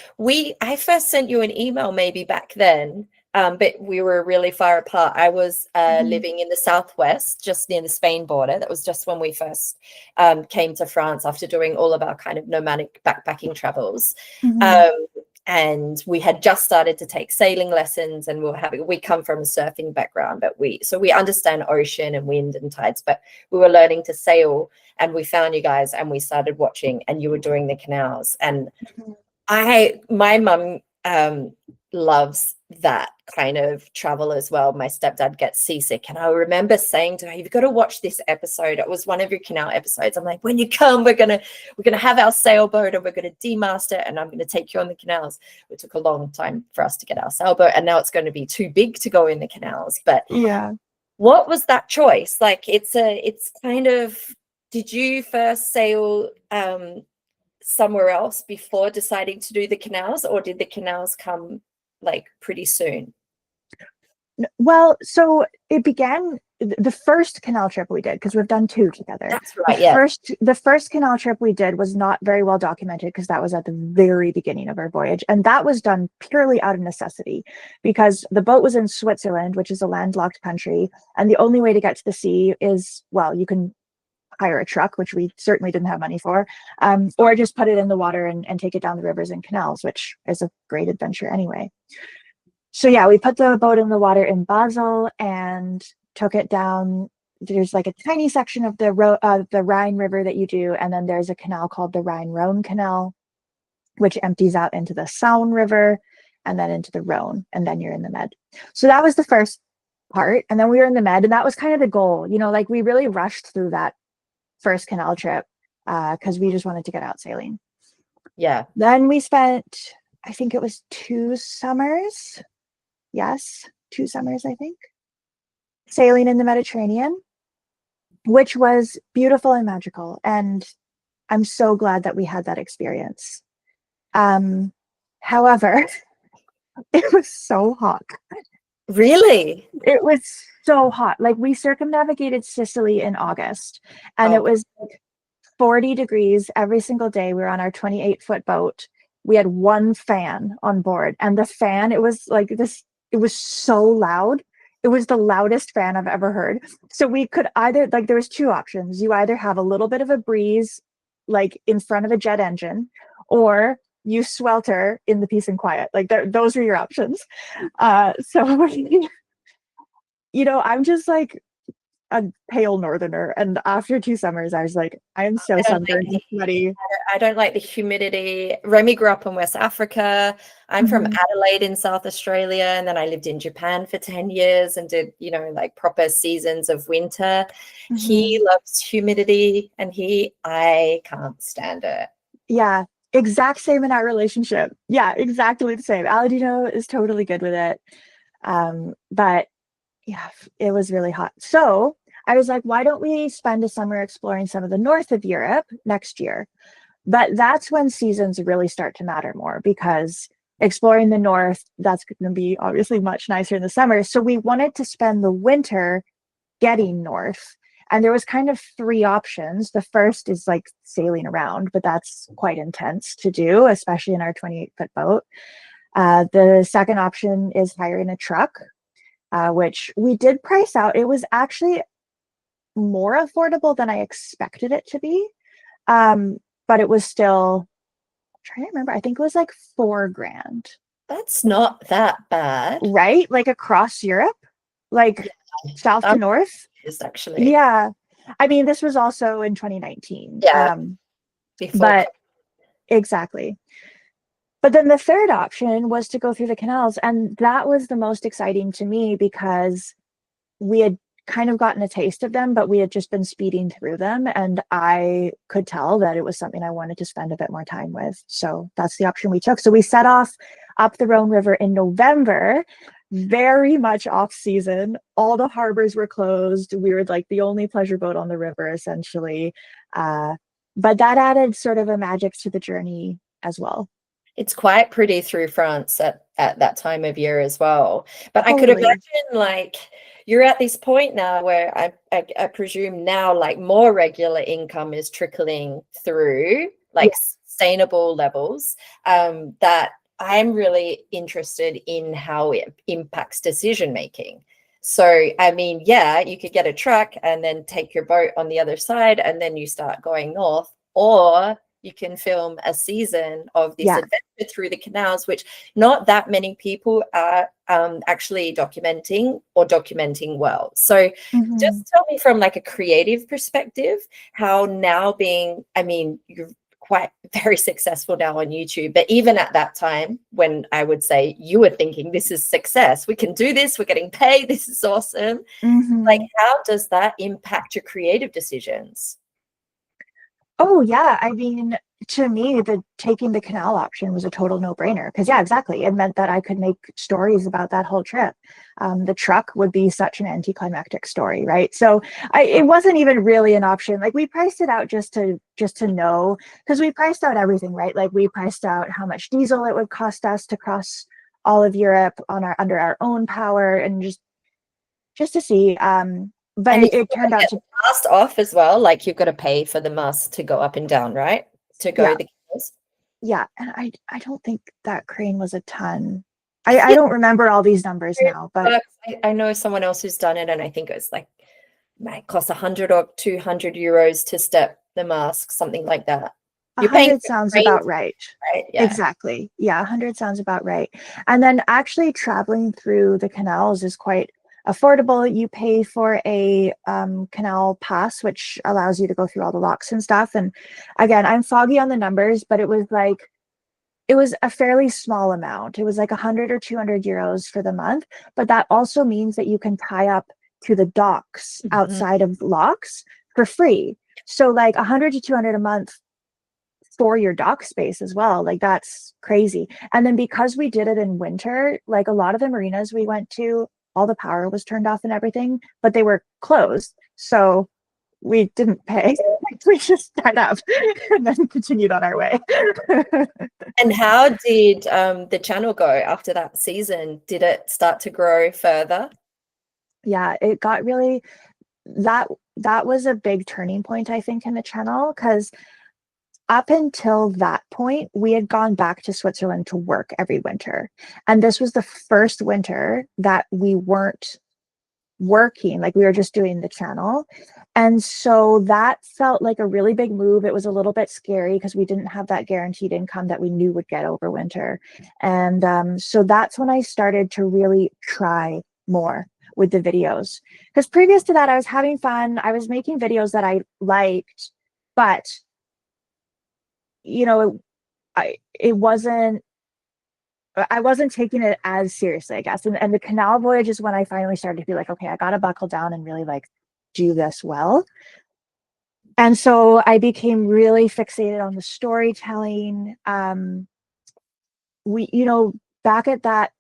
I first sent you an email maybe back then, but we were really far apart. I was Mhm. living in the southwest, just near the Spain border. That was just when we first came to France after doing all of our kind of nomadic backpacking travels. Mhm. Um, and we had just started to take sailing lessons, and we come from a surfing background, but we understand ocean and wind and tides, but we were learning to sail, and we found you guys, and we started watching, and you were doing the canals. And my mum loves that kind of travel as well. My stepdad gets seasick, and I remember saying to her, "You've got to watch this episode. It was one of your canal episodes." I'm like, "When you come, we're gonna have our sailboat, and we're gonna demast it, and I'm gonna take you on the canals." It took a long time for us to get our sailboat, and now it's going to be too big to go in the canals. But Yeah. what was that choice? Like, it's kind of, did you first sail somewhere else before deciding to do the canals, or did the canals come like pretty soon? Well, so it began the first canal trip we did, because we've done two together. That's right, yeah. The first canal trip we did was not very well documented, because that was at the very beginning of our voyage, and that was done purely out of necessity, because the boat was in Switzerland, which is a landlocked country, and the only way to get to the sea is, well, you can hire a truck, which we certainly didn't have money for, or just put it in the water and take it down the rivers and canals, which is a great adventure anyway. So yeah, we put the boat in the water in Basel and took it down. There's like a tiny section of the Rhine River that you do, and then there's a canal called the Rhine-Rhone Canal, which empties out into the Saône River and then into the Rhone, and then you're in the Med. So that was the first part, and then we were in the Med, and that was kind of the goal. Like we really rushed through that first canal trip because we just wanted to get out sailing. Yeah. Then we spent, I think it was 2 summers. Yes, 2 summers, I think, sailing in the Mediterranean, which was beautiful and magical. And I'm so glad that we had that experience. However, it was so hot. Really? It was so hot. Like we circumnavigated Sicily in August, and it Oh, was like 40 degrees every single day. We were on our 28-foot boat. We had one fan on board, and the fan, it was like this, it was so loud. It was the loudest fan I've ever heard. So we could either, like, there was two options. You either have a little bit of a breeze, like in front of a jet engine, or you swelter in the peace and quiet. Like those are your options. So, I'm just like a pale northerner, and after 2 summers I was like, I am so I don't like sunburned and sweaty. I don't like the humidity. Remy grew up in West Africa. I'm from Mhm. Adelaide in South Australia, and then I lived in Japan for 10 years and did, like proper seasons of winter. He Mhm. loves humidity, and I can't stand it. Yeah, exact same in our relationship. Yeah, exactly the same. Aladino is totally good with it. But yeah, it was really hot. So I was like, why don't we spend a summer exploring some of the north of Europe next year? But that's when seasons really start to matter more, because exploring the north, that's going to be obviously much nicer in the summer. So we wanted to spend the winter getting north. And there was kind of three options. The first is like sailing around, but that's quite intense to do, especially in our 28-foot boat. The second option is hiring a truck, which we did price out. It was actually more affordable than I expected it to be. Um, but it was still, I'm trying to remember, I think it was like 4 grand, That's not that bad. right? Like across Europe, like Yeah, south to I'm north. confused, actually. Yeah. I mean, this was also in 2019. Yeah, before But COVID. exactly. But then the third option was to go through the canals, and that was the most exciting to me because we had kind of gotten a taste of them, but we had just been speeding through them, and I could tell that it was something I wanted to spend a bit more time with. So that's the option we took. So we set off up the Rhone River in November, very much off season. All the harbors were closed. We were like the only pleasure boat on the river, essentially. But that added sort of a magic to the journey as well. It's quite pretty through France at that time of year as well. But I could Totally. imagine like you're at this point now where I presume now like more regular income is trickling through Yeah. like sustainable levels, that I'm really interested in how it impacts decision making. So, I mean, yeah, you could get a truck and then take your boat on the other side and then you start going north, or you can film a season of this Yeah. adventure through the canals, which not that many people are actually documenting or documenting well. So Mhm. just tell me from like a creative perspective, how now being, I mean, you're quite very successful now on YouTube, but even at that time when I would say you were thinking this is success, we can do this, we're getting paid, this is awesome. Like, Mhm. how does that impact your creative decisions? Oh yeah, I mean, to me, the taking the canal option was a total no-brainer because yeah, exactly. It meant that I could make stories about that whole trip. The truck would be such an anticlimactic story, right? So it wasn't even really an option. Like we priced it out just to know because we priced out everything, right? Like we priced out how much diesel it would cost us to cross all of Europe on our under our own power and just to see. But And it, you've it got to turned out get to the mast off as well. Like you've got to pay for the mast to go up and down, right? To go yeah, the canals. yeah, and I don't think that crane was a ton. I I think don't remember all these numbers now, but I know someone else who's done it, and I think it was like might cost 100 or 200 euros to step the mask, something like that. a You're paying hundred for sounds crane, about right. right? Yeah. Exactly. Yeah, 100 sounds about right. And then actually traveling through the canals is quite affordable. You pay for a canal pass, which allows you to go through all the locks and stuff. And again, I'm foggy on the numbers, but it was a fairly small amount. It was like 100 or 200 euros for the month, but that also means that you can tie up to the docks Mhm. outside of locks for free. So like 100 to 200 a month for your dock space as well. Like that's crazy. And then because we did it in winter, like a lot of the marinas we went to, all the power was turned off and everything, but they were closed. So we didn't pay. We just tied up and then continued on our way. And how did the channel go after that season? Did it start to grow further? Yeah, it got really that that was a big turning point, I think, in the channel because up until that point, we had gone back to Switzerland to work every winter. And this was the first winter that we weren't working, like we were just doing the channel. And so that felt like a really big move. It was a little bit scary because we didn't have that guaranteed income that we knew would get over winter. And so that's when I started to really try more with the videos. Because previous to that, I was having fun. I was making videos that I liked, but you know, it wasn't I wasn't taking it as seriously, I guess. And the canal voyage is when I finally started to be like, okay, I gotta buckle down and really like do this well. And so I became really fixated on the storytelling. We, back at that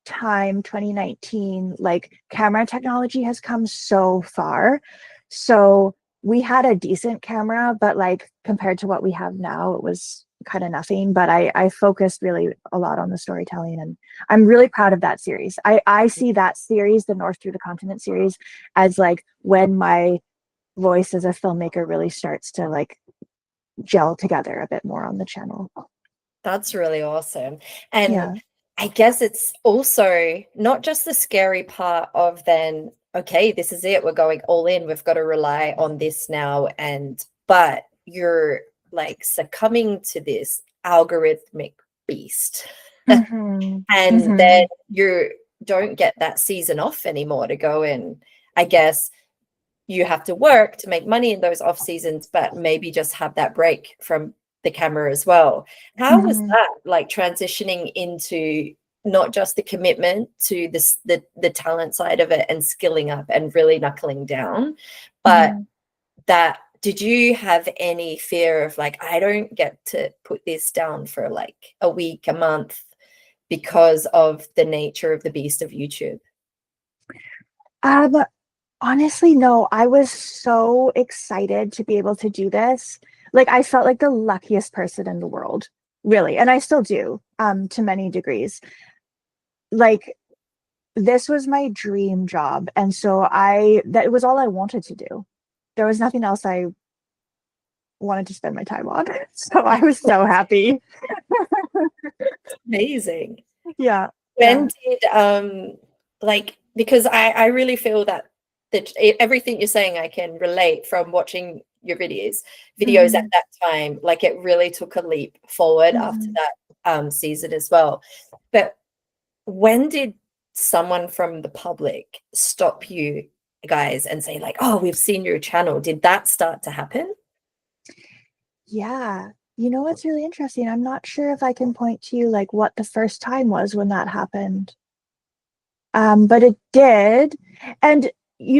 time, 2019, like camera technology has come so far. So we had a decent camera, but like compared to what we have now, it was kind of nothing. But I focused really a lot on the storytelling, and I'm really proud of that series. I see that series, the North Through the Continent series, as like when my voice as a filmmaker really starts to like gel together a bit more on the channel. That's really awesome. And Yeah. I guess it's also not just the scary part of then, okay, this is it, we're going all in, we've got to rely on this now. But you're like succumbing to this algorithmic beast. Mm-hmm. And then Mm-hmm. you don't get that season off anymore to go in. I guess you have to work to make money in those off seasons, but maybe just have that break from the camera as well. How was Mhm. that, like transitioning into not just the commitment to this, the talent side of it and skilling up and really knuckling down, but Mhm. that, did you have any fear of like, I don't get to put this down for like a week, a month, because of the nature of the beast of YouTube? Um, Honestly, no. I was so excited to be able to do this. Like I felt like the luckiest person in the world, really. And I still do, to many degrees. Like this was my dream job. And so that was all I wanted to do. There was nothing else I wanted to spend my time on. So I was so happy. Amazing. Yeah. When Yeah. did like, because I really feel that everything you're saying I can relate from watching your videos at Hmm. that time. Like it really took a leap forward after Hmm. that season as well. But when did someone from the public stop you guys and say like, oh, we've seen your channel? Did that start to happen? Yeah. You know what's really interesting? I'm not sure if I can point to you like what the first time was when that happened. But it did. And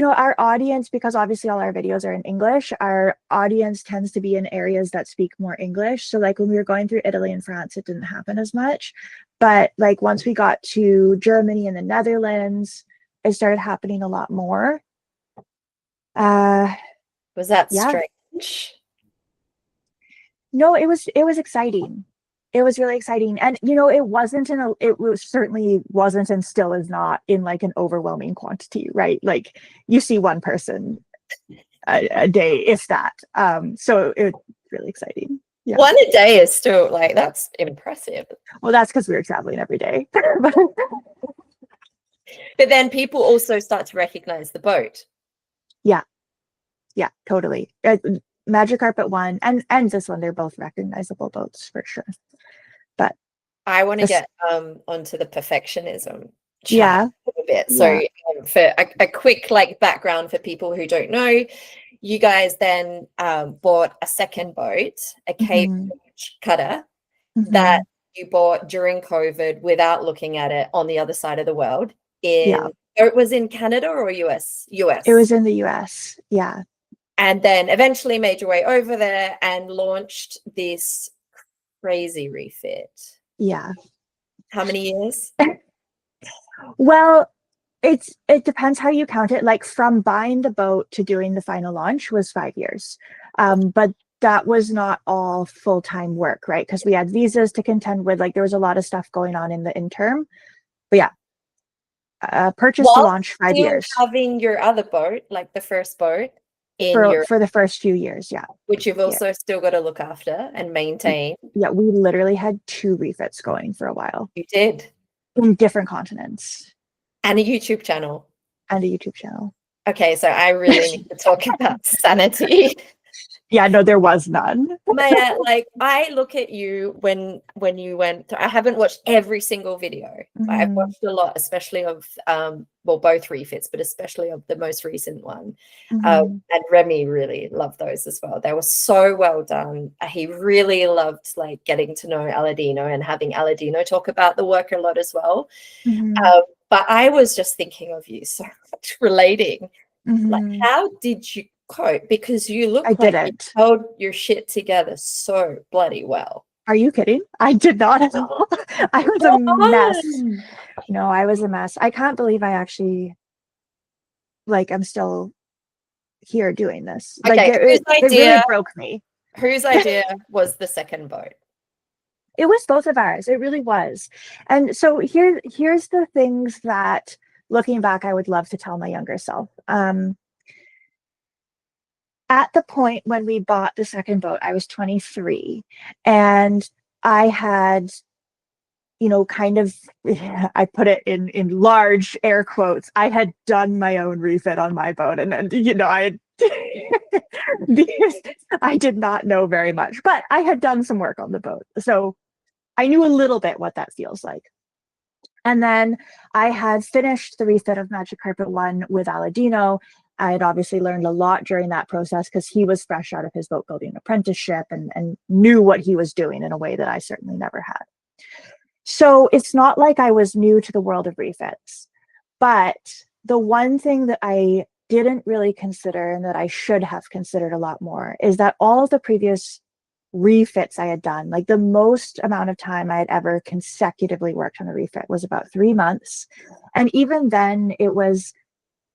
our audience, because obviously all our videos are in English, our audience tends to be in areas that speak more English. So like when we were going through Italy and France, it didn't happen as much. But like once we got to Germany and the Netherlands, it started happening a lot more. Uh Was that yeah. strange? No, it was exciting. It was really exciting. And it was certainly wasn't and still is not in like an overwhelming quantity, right? Like you see one person a day, if that. So it was really exciting. Yeah. One a day is still like, that's impressive. Well, that's because we were traveling every day. But But then people also start to recognize the boat. yeah, yeah, totally. Magic Carpet one and this one, they're both recognizable boats for sure. But I want to this, get onto the perfectionism chat yeah, a bit. So yeah. for a quick like background for people who don't know, you guys then bought a second boat, a cave Hmm. cutter that Hmm. you bought during COVID without looking at it on the other side of the world. Yeah. It was in Canada or US? It US. was in the US. Yeah. And then eventually made your way over there and launched this crazy refit. Yeah. How many years? Well, it depends how you count it. Like from buying the boat to doing the final launch was 5 years. But that was not all full-time work, right? Because we had visas to contend with. Like there was a lot of stuff going on in the interim. But yeah, purchase to While launch five still years having your other boat, like the first boat in for your, for the first few years. Yeah. which you've Yeah. also still got to look after and maintain. Yeah. We literally had two refits going for a while You did. in different continents And a YouTube channel. and a YouTube channel. Okay, so I really need to talk about sanity. Yeah, no, there was none. Maya, like I look at you when you went through, I haven't watched every single video. I've Hmm. watched a lot, especially of well, both refits, but especially of the most recent one. Hmm. And Remy really loved those as well. They were so well done. He really loved like getting to know Aladino and having Aladino talk about the work a lot as well. Hmm. Um, but I was just thinking of you so much, relating. Like, Hmm. how did you cope? Because you I look like you didn't. held your shit together so bloody well. Are you kidding? I did not at all. I was a Come mess. on. No, I was a mess. I can't believe I actually like I'm still here doing this. Like Okay, it really broke me. whose idea was the second boat? It was both of ours. It really was. And so here's the things that looking back I would love to tell my younger self. At the point when we bought the second boat, I was 23 and I had kind of, I put it in large air quotes. I had done my own refit on my boat, and I had because I did not know very much, but I had done some work on the boat, so I knew a little bit what that feels like. And then I had finished the refit of Magic Carpet One with Aladino. I had obviously learned a lot during that process because he was fresh out of his boat building apprenticeship and knew what he was doing in a way that I certainly never had. So it's not like I was new to the world of refits, but the one thing that I didn't really consider and that I should have considered a lot more is that all the previous refits I had done, like the most amount of time I had ever consecutively worked on a refit was about 3 months. And even then, it was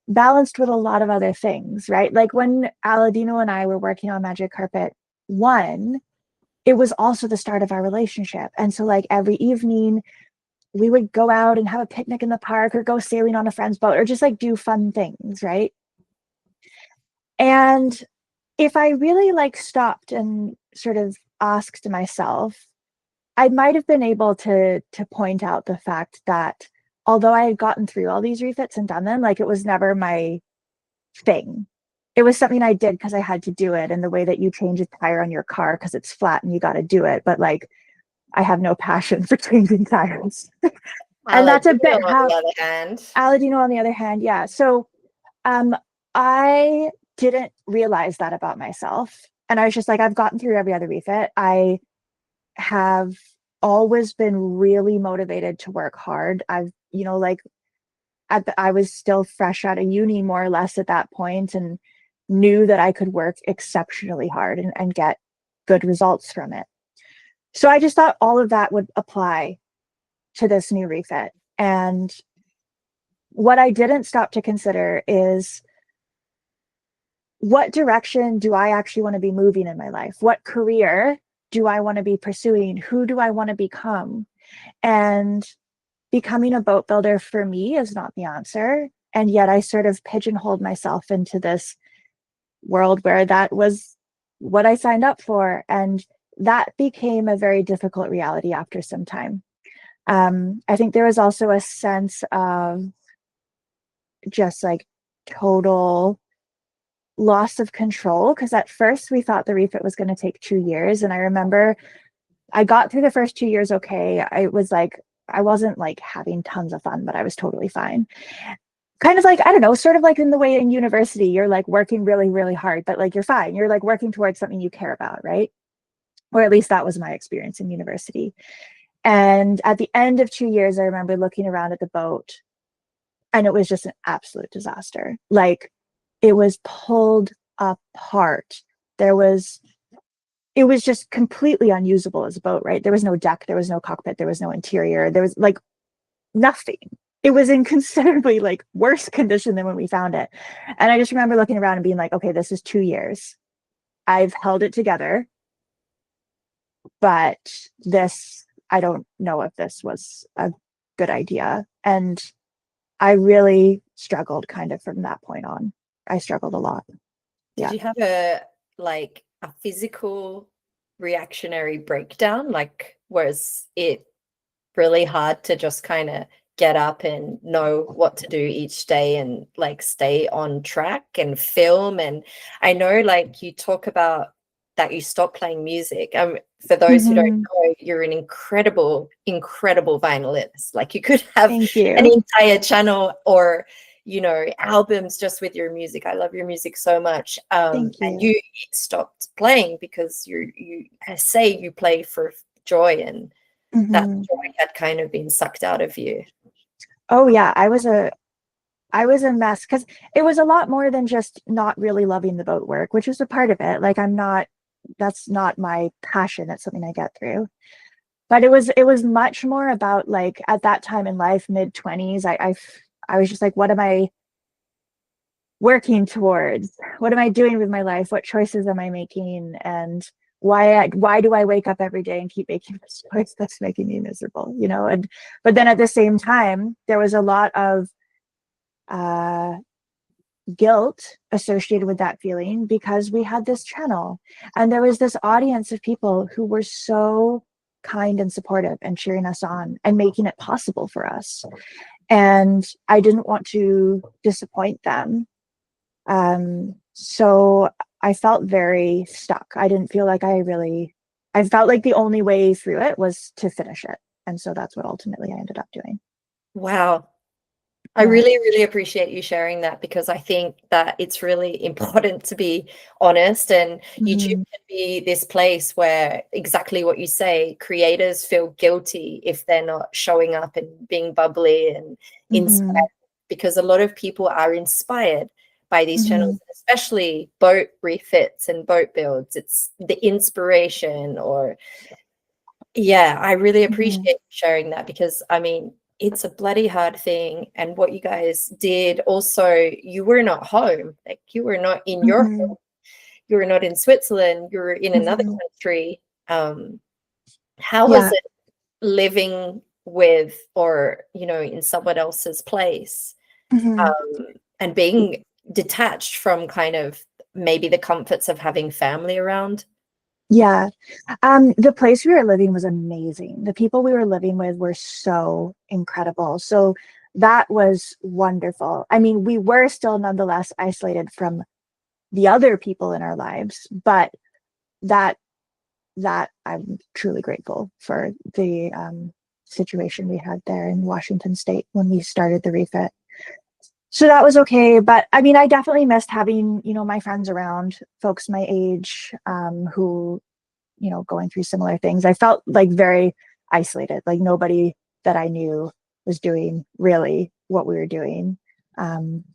balanced with a lot of other things, right? Like when Aladino and I were working on Magic Carpet 1, it was also the start of our relationship. And so, like, every evening, we would go out and have a picnic in the park or go sailing on a friend's boat or just like do fun things, right? And if I really like stopped and sort of asked myself, I might have been able to point out the fact that although I had gotten through all these refits and done them, like it was never my thing. It was something I did because I had to do it, and the way that you change a tire on your car because it's flat and you got to do it. But like, I have no passion for changing tires. And that's a bit On how the other hand, Aladino, on the other hand, yeah. So um, I didn't realize that about myself. And I was just like, I've gotten through every other refit. I have always been really motivated to work hard. I've, like I was still fresh out of uni more or less at that point and knew that I could work exceptionally hard and get good results from it. So I just thought all of that would apply to this new refit. And what I didn't stop to consider is what direction do I actually want to be moving in my life? What career do I want to be pursuing? Who do I want to become? And becoming a boat builder for me is not the answer. And yet I sort of pigeonholed myself into this world where that was what I signed up for. And that became a very difficult reality after some time. I think there was also a sense of just like total loss of control because at first we thought the refit was going to take 2 years. And I remember I got through the first 2 years okay. I was like, I wasn't like having tons of fun, but I was totally fine. Kind of like, I don't know, sort of like in the way in university, you're like working really, really hard, but like you're fine. You're like working towards something you care about, right? Or at least that was my experience in university. And at the end of 2 years, I remember looking around at the boat and it was just an absolute disaster. Like it was pulled apart. It was just completely unusable as a boat, right? There was no deck, there was no cockpit, there was no interior, there was like nothing. It was in considerably like worse condition than when we found it. And I just remember looking around and being like, okay, this is 2 years. I've held it together, but I don't know if this was a good idea. And I really struggled kind of from that point on. I struggled a lot. Did you have a physical reactionary breakdown? Like, was it really hard to just kind of get up and know what to do each day and like stay on track and film? And I know like you talk about that you stopped playing music. For those who don't know, you're an incredible violinist. Like you could have an entire channel or albums just with your music. I love your music so much. Thank you. And you stopped playing because you say you play for joy, and that joy had kind of been sucked out of you. Oh yeah, I was a mess because it was a lot more than just not really loving the boat work, which was a part of it. Like that's not my passion. That's something I get through. But it was much more about like at that time in life, mid-20s, I was just like, what am I working towards? What am I doing with my life? What choices am I making? And why do I wake up every day and keep making this choice that's making me miserable? But then at the same time, there was a lot of guilt associated with that feeling because we had this channel and there was this audience of people who were so kind and supportive and cheering us on and making it possible for us. And I didn't want to disappoint them. So I felt very stuck. I didn't feel like I felt like the only way through it was to finish it. And so that's what ultimately I ended up doing. Wow. I really, really appreciate you sharing that, because I think that it's really important to be honest, and YouTube Mhm. can be this place where, exactly what you say, creators feel guilty if they're not showing up and being bubbly and inspired, Mhm. because a lot of people are inspired by these channels, Mhm. especially boat refits and boat builds. It's the inspiration, or yeah, I really Mhm. appreciate you sharing that, because I mean, it's a bloody hard thing. And what you guys did also, you were not home, like you were not in your Mhm. home, you were not in Switzerland, you were in another Mhm. country. How was Yeah. it living with, or in someone else's place, Mhm. and being detached from kind of maybe the comforts of having family around? Yeah. The place we were living was amazing. The people we were living with were so incredible. So that was wonderful. I mean, we were still nonetheless isolated from the other people in our lives, but that I'm truly grateful for the situation we had there in Washington State when we started the refit. So that was okay. But I mean, I definitely missed having, my friends around, folks my age, who, going through similar things. I felt like very isolated, like nobody that I knew was doing really what we were doing.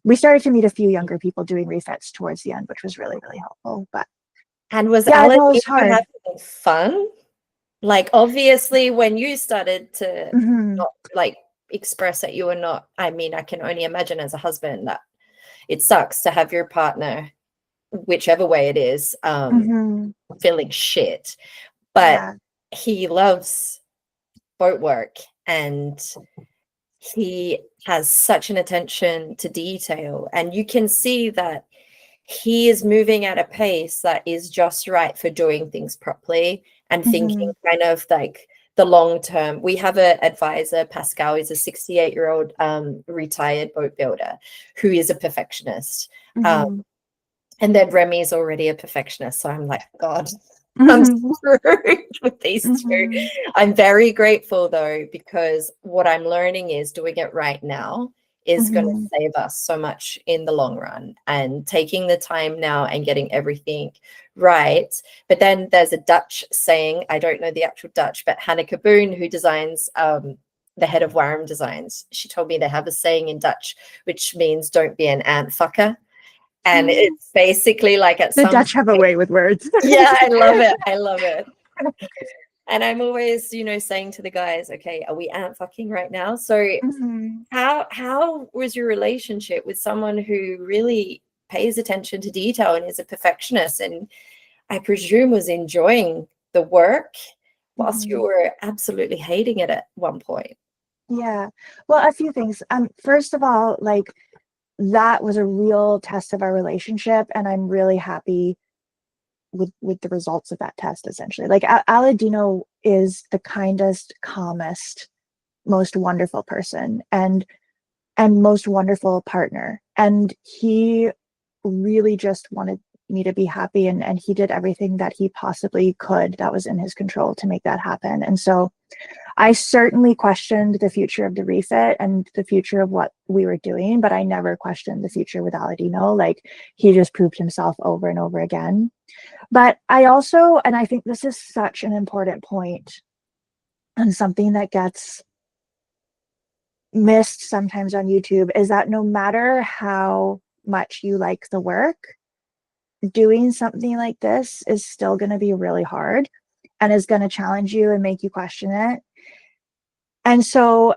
We started to meet a few younger people doing refits towards the end, which was really, really helpful. But And was yeah, Aladino no, it was hard. having fun? Like, obviously, when you started to Hmm. not like express that you were not, I mean, I can only imagine as a husband that it sucks to have your partner, whichever way it is, Hmm. feeling shit. But Yeah. he loves boat work, and he has such an attention to detail. And you can see that he is moving at a pace that is just right for doing things properly and thinking Hmm. kind of like the long term. We have an advisor, Pascal, is a 68-year-old retired boat builder who is a perfectionist. Um, Hmm. and then Remy is already a perfectionist. So I'm like, God, I'm Hmm. screwed with these two. Hmm. I'm very grateful though, because what I'm learning is doing it right now is going to Hmm. save us so much in the long run, and taking the time now and getting everything right. But then there's a Dutch saying, I don't know the actual Dutch, but Hanneke Boone, who designs the head of Wareham Designs, she told me they have a saying in Dutch which means don't be an ant fucker. And it's basically like at The some Dutch have a point, way with words. yeah, I love it. I love it. And I'm always, saying to the guys, okay, are we ant fucking right now? So Hmm. how was your relationship with someone who really pays attention to detail and is a perfectionist, and I presume was enjoying the work whilst you Hmm. were absolutely hating it at one point? Yeah. Well, a few things. First of all, like that was a real test of our relationship, and I'm really happy with the results of that test. Essentially, like Aladino is the kindest, calmest, most wonderful person, and most wonderful partner, and he really just wanted me to be happy, and he did everything that he possibly could that was in his control to make that happen. And so I certainly questioned the future of the refit and the future of what we were doing, but I never questioned the future with Aladino. Like he just proved himself over and over again. But I also, and I think this is such an important point and something that gets missed sometimes on YouTube, is that no matter how much you like the work, doing something like this is still going to be really hard and is going to challenge you and make you question it. And so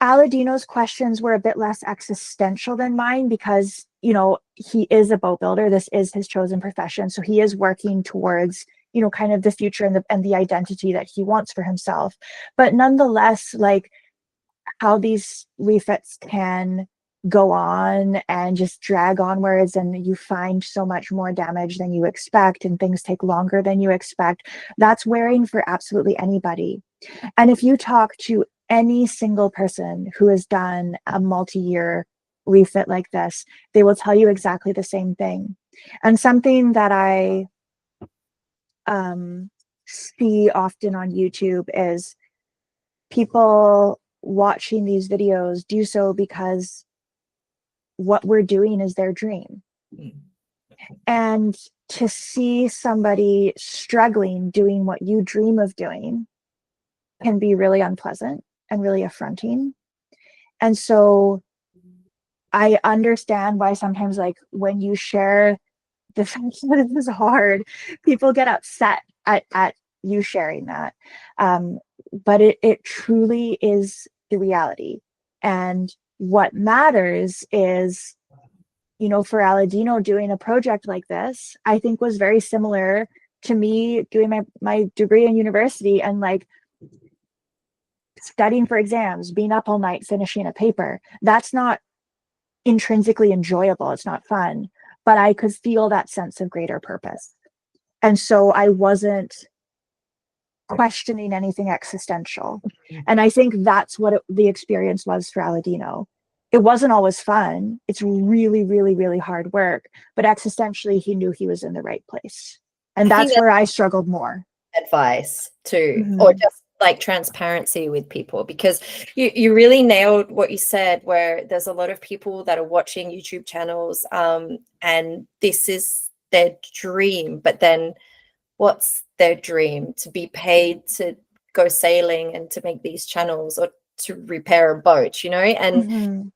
Aladino's questions were a bit less existential than mine because, he is a boat builder. This is his chosen profession. So he is working towards, kind of the future and the identity that he wants for himself. But nonetheless, like how these refits can go on and just drag onwards, and you find so much more damage than you expect and things take longer than you expect. That's wearing for absolutely anybody. And if you talk to any single person who has done a multi-year refit like this, they will tell you exactly the same thing. And something that I see often on YouTube is people watching these videos do so because what we're doing is their dream. And to see somebody struggling doing what you dream of doing can be really unpleasant and really affronting. And so I understand why sometimes, like, when you share the fact that this is hard, people get upset at you sharing that. But it truly is the reality. And what matters is, you know, for Aladino, doing a project like this, I think was very similar to me doing my degree in university and like studying for exams, being up all night, finishing a paper. That's not intrinsically enjoyable. It's not fun, but I could feel that sense of greater purpose. And so I wasn't questioning anything existential. And I think that's what the experience was for Aladino. It wasn't always fun. It's really, really, really hard work, but existentially, he knew he was in the right place. And that's where I struggled more. Advice too, or just like transparency with people, because you really nailed what you said, where there's a lot of people that are watching YouTube channels and this is their dream, but then what's their dream? To be paid to go sailing and to make these channels, or to repair a boat, you know? And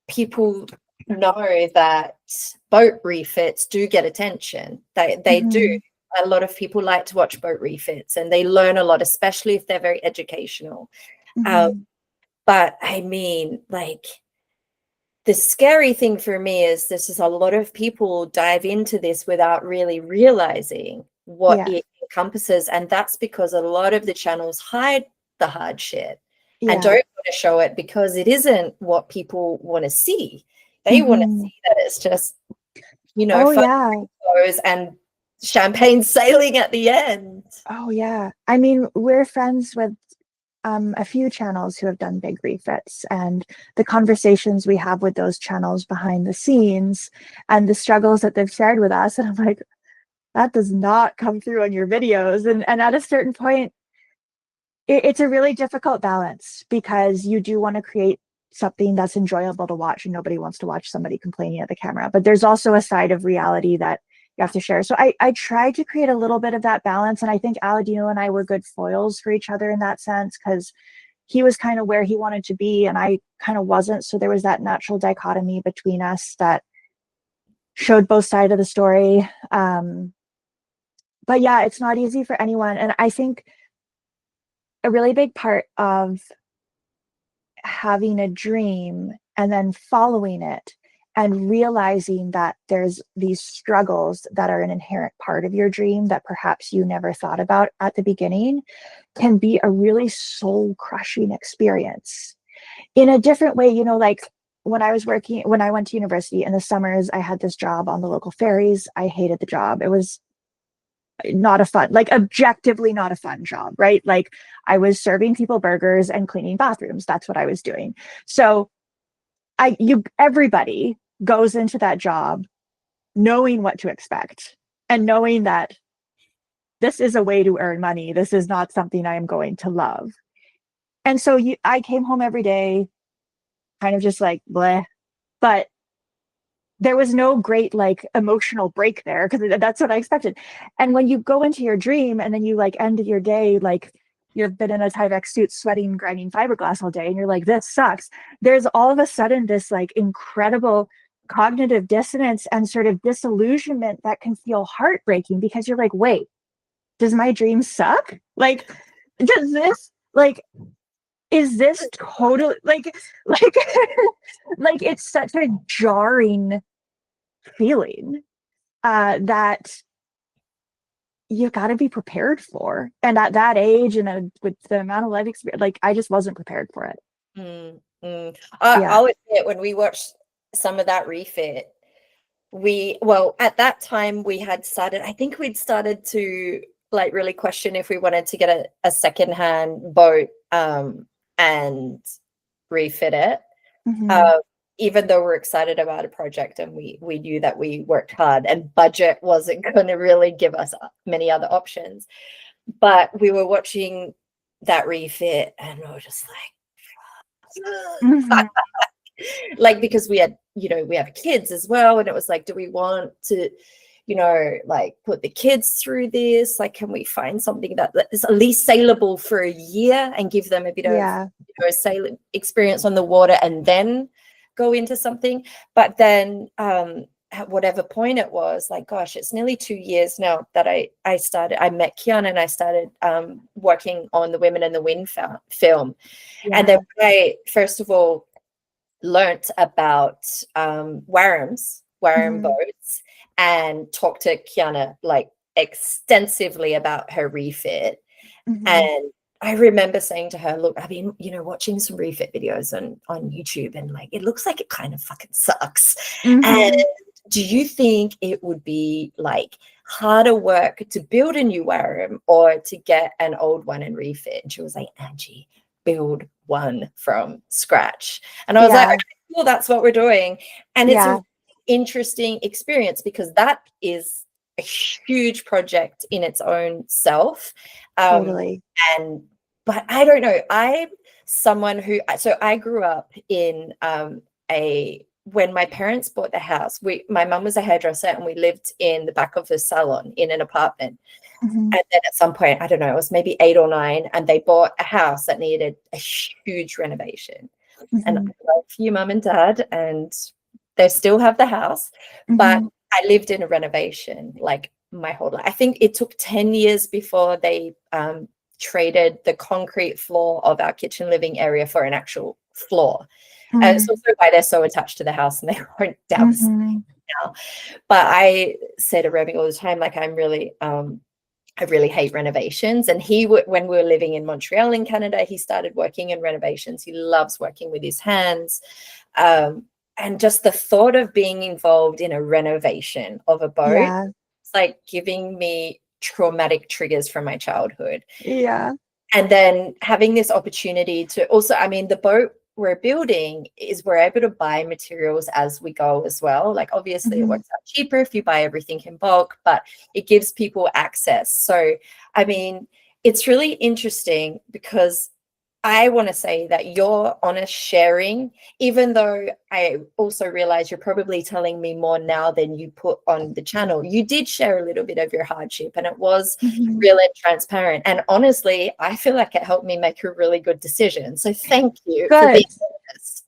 people know that boat refits do get attention. They do. A lot of people like to watch boat refits and they learn a lot, especially if they're very educational. But I mean, like, the scary thing for me is this is a lot of people dive into this without really realizing what it encompasses. And that's because a lot of the channels hide the hard shit and don't want to show it, because it isn't what people want to see. They want to see that it's just, you know, photos and champagne sailing at the end. Oh yeah. I mean, we're friends with a few channels who have done big refits, and the conversations we have with those channels behind the scenes and the struggles that they've shared with us. And I'm like, that does not come through on your videos. And at a certain point, it's a really difficult balance, because you do want to create something that's enjoyable to watch, and nobody wants to watch somebody complaining at the camera. But there's also a side of reality that you have to share. So I tried to create a little bit of that balance. And I think Aladino and I were good foils for each other in that sense, because he was kind of where he wanted to be and I kind of wasn't. So there was that natural dichotomy between us that showed both sides of the story. But yeah, it's not easy for anyone. And I think a really big part of having a dream and then following it and realizing that there's these struggles that are an inherent part of your dream that perhaps you never thought about at the beginning can be a really soul crushing experience in a different way. You know, like when I went to university in the summers, I had this job on the local ferries. I hated the job. It was not a fun, like objectively not a fun job, right? Like I was serving people burgers and cleaning bathrooms. That's what I was doing. So everybody goes into that job knowing what to expect and knowing that this is a way to earn money. This is not something I am going to love. And so I came home every day kind of just like bleh, but there was no great like emotional break there, because that's what I expected. And when you go into your dream and then you like end your day like you've been in a Tyvek suit sweating, grinding fiberglass all day, and you're like, this sucks. There's all of a sudden this like incredible cognitive dissonance and sort of disillusionment that can feel heartbreaking, because you're like, wait, does my dream suck? Like, does this like, is this totally like like it's such a jarring feeling that you got to be prepared for. And at that age and with the amount of life experience, like I just wasn't prepared for it. I always say it when we watched some of that refit. At that time we had started, I think we'd started to like really question if we wanted to get a secondhand boat and refit it. Even though we're excited about a project and we knew that we worked hard and budget wasn't going to really give us many other options. But we were watching that refit, and we were just like, Mhm. like, because we had, we have kids as well, and it was like, do we want to, like, put the kids through this? Like, can we find something that is at least saleable for a year and give them a bit of, Yeah. sail experience on the water, and then go into something? But then at whatever point it was, like, gosh, it's nearly 2 years now that I met Kiana, and I started working on the Women in the Wind film. And then Yeah. I first of all learnt about Wareham Mhm. boats, and talked to Kiana like extensively about her refit. Mhm. And I remember saying to her, look, I've been, watching some refit videos on YouTube, and like, it looks like it kind of fucking sucks. And Mhm. do you think it would be like harder work to build a new Wareham or to get an old one and refit? And she was like, Angie, build one from scratch. And I was like, Yeah. okay, well, that's what we're doing. And it's Yeah. a interesting experience, because that is a huge project in its own self. Totally. And but I don't know, I'm someone who, so I grew up in a when my parents bought the house, my mum was a hairdresser, and we lived in the back of the salon in an apartment. Mhm. And then at some point, I don't know, it was maybe 8 or 9, and they bought a house that needed a huge renovation. And Mhm. I love you, mum and dad, and they still have the house. But Mhm. I lived in a renovation like my whole life. I think it took 10 years before they traded the concrete floor of our kitchen living area for an actual floor. And it's Mhm. also why they're so attached to the house, and they won't downstairs Mhm. now. But I say to Remy all the time, like, I really hate renovations. And when we were living in Montreal in Canada, he started working in renovations. He loves working with his hands. And just the thought of being involved in a renovation of a boat, Yeah. it's like giving me traumatic triggers from my childhood. Yeah. And then having this opportunity to also, I mean, the boat we're building is we're able to buy materials as we go as well. Like, obviously it Mhm. works out cheaper if you buy everything in bulk, but it gives people access. So, I mean, it's really interesting, because I want to say that your honest sharing, even though I also realize you're probably telling me more now than you put on the channel, you did share a little bit of your hardship, and it was Mhm. real and transparent. And honestly, I feel like it helped me make a really good decision. So thank you for being Good. honest.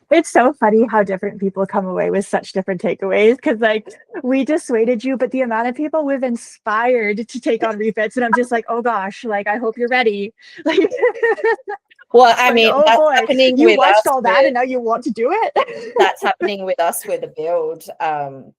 It's so funny how different people come away with such different takeaways, because like we dissuaded you, but the amount of people we've inspired to take on refits, and I'm just like, oh gosh, like I hope you're ready. Like, Well, I like, mean, oh that's boy, happening you with watched us all that with and now you want to do it. that's happening with us with the build.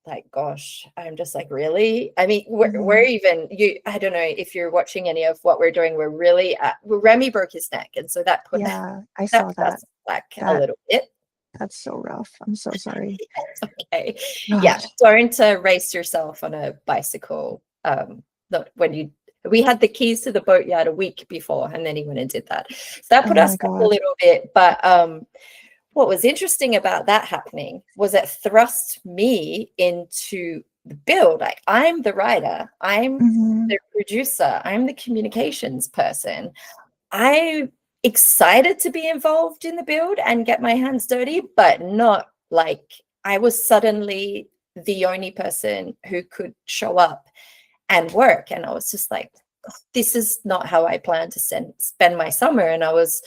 Like, gosh, I'm just like, really? I mean, we're Mhm. even, I don't know if you're watching any of what we're doing. We're really Remy broke his neck, and so that put Yeah, I that saw put that. us back a That little bit. that's so rough. I'm so sorry. Okay. Yeah, Gosh. don't race yourself on a bicycle. Not when you We had the keys to the boatyard a week before, and then he went and did that. So that Oh put us my back a God. little bit. But what was interesting about that happening was it thrust me into the build. Like, I'm the writer, I'm Mhm. the producer, I'm the communications person. I'm excited to be involved in the build and get my hands dirty, but not like I was suddenly the only person who could show up and work. And I was just like, this is not how I plan to spend my summer. And I was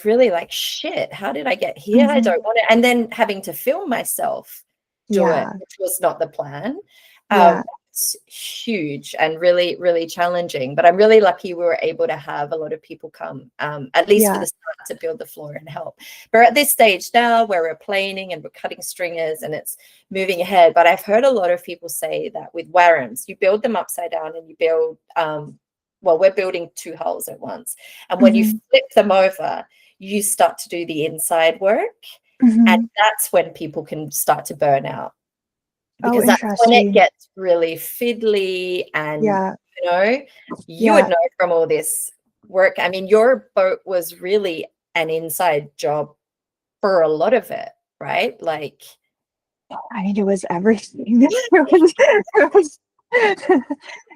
really like, shit, how did I get here? I Mhm. don't want it. And then having to film myself do it, Yeah. which was not the plan. Yeah. It's huge and really, really challenging. But I'm really lucky we were able to have a lot of people come, at least for Yeah. the start, to build the floor and help. But at this stage now, where we're planing and we're cutting stringers and it's moving ahead. But I've heard a lot of people say that with Warrams, you build them upside down, and you build, well, we're building 2 hulls at once. And when you Mhm. flip them over, you start to do the inside work. And Mhm. that's when people can start to burn out, Oh, because that's when it interesting. gets really fiddly. And, Yeah. you know, you would Yeah. know from all this work. I mean, your boat was really an inside job for a lot of it, right? Like, I mean, it was everything. It was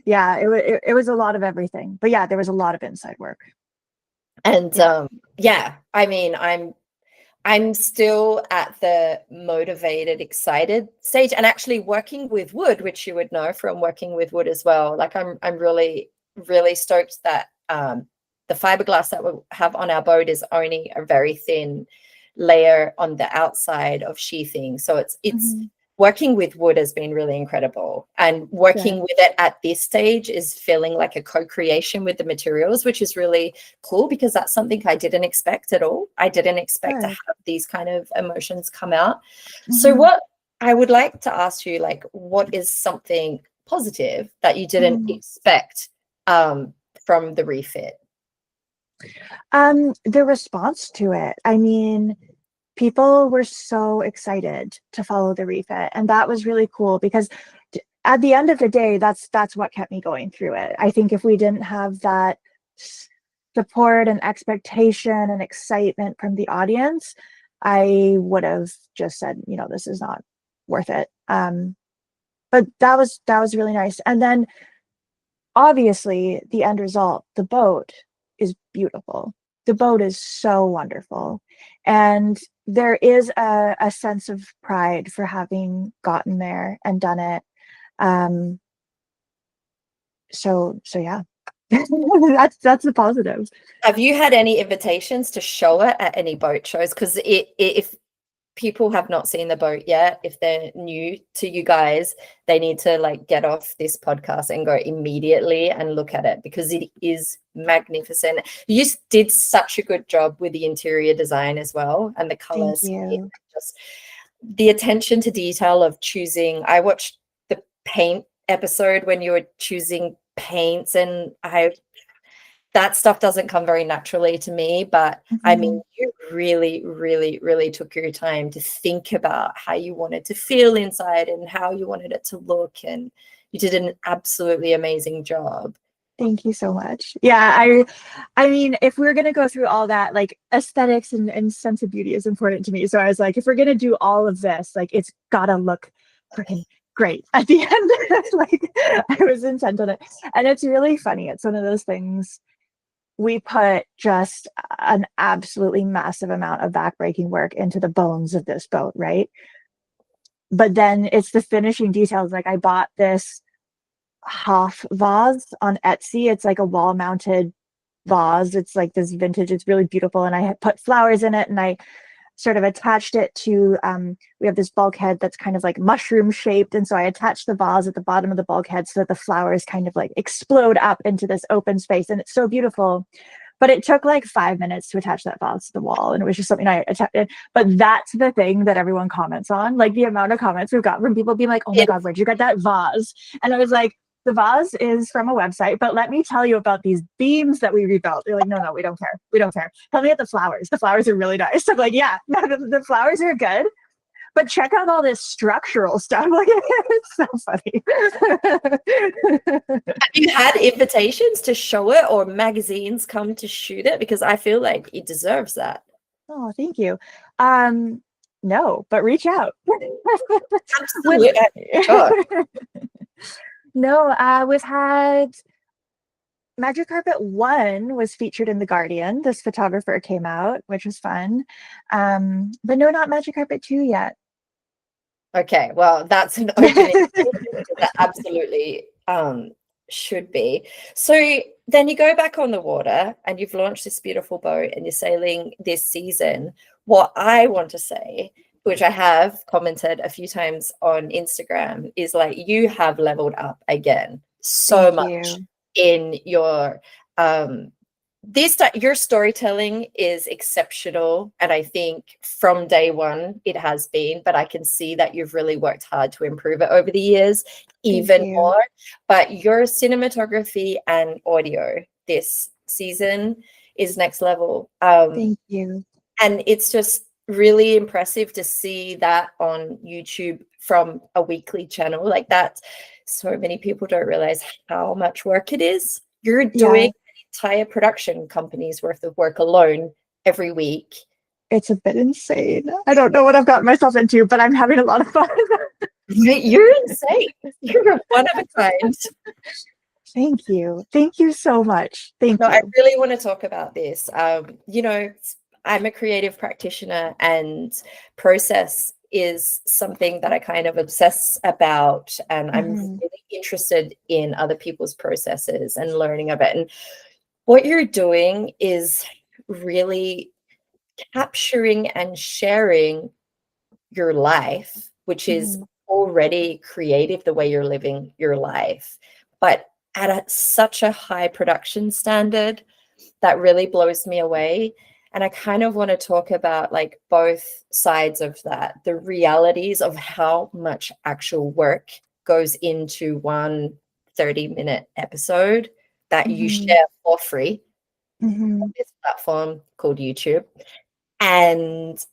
Yeah, it was a lot of everything, but yeah, there was a lot of inside work. And Yeah. yeah, I mean, I'm still at the motivated, excited stage, and actually working with wood, which you would know from working with wood as well. Like I'm really, really stoked that the fiberglass that we have on our boat is only a very thin layer on the outside of sheathing. So it's Hmm. working with wood has been really incredible, and working Good. with it at this stage is feeling like a co-creation with the materials, which is really cool, because that's something I didn't expect at all. I didn't expect to Good. have these kind of emotions come out. So Hmm. what I would like to ask you, like, what is something positive that you didn't Hmm. expect from the refit? The response to it. I mean, people were so excited to follow the refit, and that was really cool because at the end of the day, that's what kept me going through it. I think if we didn't have that support and expectation and excitement from the audience, I would have just said, this is not worth it. But that was really nice. And then obviously the end result, the boat is beautiful. The boat is so wonderful. And there is a sense of pride for having gotten there and done it. Um, so yeah. That's the positives. Have you had any invitations to show it at any boat shows? Because if people have not seen the boat yet, if they're new to you guys, they need to like get off this podcast and go immediately and look at it, because it is magnificent. You just did such a good job with the interior design as well, and the Thank colors. you. Just the attention to detail of choosing. I watched the paint episode when you were choosing paints, and that stuff doesn't come very naturally to me, but I Mhm. mean, you really, really, really took your time to think about how you wanted to feel inside and how you wanted it to look, and you did an absolutely amazing job. Thank you so much. Yeah, I mean, if we're gonna go through all that, like aesthetics and sense of beauty is important to me. So I was like, if we're gonna do all of this, like it's gotta look freaking great at the end. Like I was intent on it. And it's really funny. It's one of those things we put just an absolutely massive amount of backbreaking work into the bones of this boat, right? But then it's the finishing details. Like I bought this half vase on Etsy. It's like a wall mounted vase. It's like this vintage, it's really beautiful. And I had put flowers in it, and I sort of attached it to we have this bulkhead that's kind of like mushroom shaped, and so I attached the vase at the bottom of the bulkhead so that the flowers kind of like explode up into this open space, and it's so beautiful. But it took like 5 minutes to attach that vase to the wall, and it was just something I attached. But that's the thing that everyone comments on, like the amount of comments we've got from people being like, oh my god, where'd you get that vase? And I was like, the vase is from a website, but let me tell you about these beams that we rebuilt. They're like, no, no, we don't care. We don't care. Tell me about the flowers. The flowers are really nice. I'm like, yeah, no, the flowers are good, but check out all this structural stuff. Like, it's so funny. Have you had invitations to show it, or magazines come to shoot it? Because I feel like it deserves that. Oh, thank you. No, but reach out. With Absolutely. Sure. no, we've had Magic Carpet 1 was featured in The Guardian. This photographer came out, which was fun. But no, not Magic Carpet 2 yet. Okay, well, that's an opening that absolutely should be. So then you go back on the water and you've launched this beautiful boat and you're sailing this season. What I want to say, which I have commented a few times on Instagram, is like you have leveled up again so Thank much you. in your your storytelling is exceptional, and I think from day one it has been, but I can see that you've really worked hard to improve it over the years Thank even you. more. But your cinematography and audio this season is next level, Thank you. and it's just really impressive to see that on YouTube from a weekly channel like that. So many people don't realize how much work it is. You're doing Yeah, an entire production company's worth of work alone every week. it's a bit insane. I don't know what I've gotten myself into, but I'm having a lot of fun. You're insane. You're one of a kind. Thank you. Thank you so much. Thank No, I you. really want to talk about this. I'm a creative practitioner, and process is something that I kind of obsess about, and I'm Mhm. really interested in other people's processes and learning of it. And what you're doing is really capturing and sharing your life, which is Mhm. already creative the way you're living your life, but at such a high production standard that really blows me away. And I kind of want to talk about like both sides of that, the realities of how much actual work goes into one 30-minute episode that you Mhm. share for free on Mhm. this platform called YouTube, and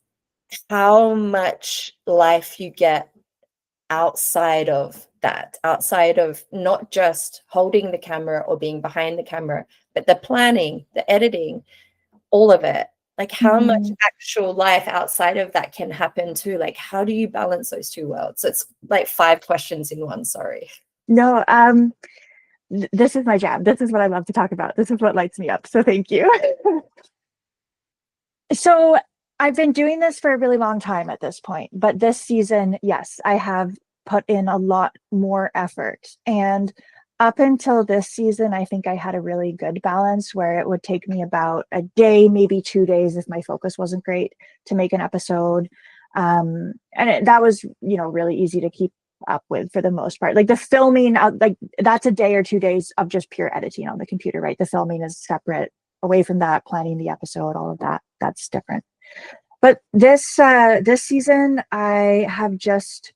how much life you get outside of that, outside of not just holding the camera or being behind the camera, but the planning, the editing, all of it. Like how much Mhm. actual life outside of that can happen too. Like how do you balance those two worlds? So it's like 5 questions in one, sorry. No, this is my jam. This is what I love to talk about. This is what lights me up. So thank you. So I've been doing this for a really long time at this point, but this season, yes, I have put in a lot more effort. And up until this season, I think I had a really good balance where it would take me about a day, maybe 2 days if my focus wasn't great to make an episode. That was, really easy to keep up with for the most part. Like the filming, like that's a day or 2 days of just pure editing on the computer, right? The filming is separate. Away from that, planning the episode, all of that's different. But this season I have just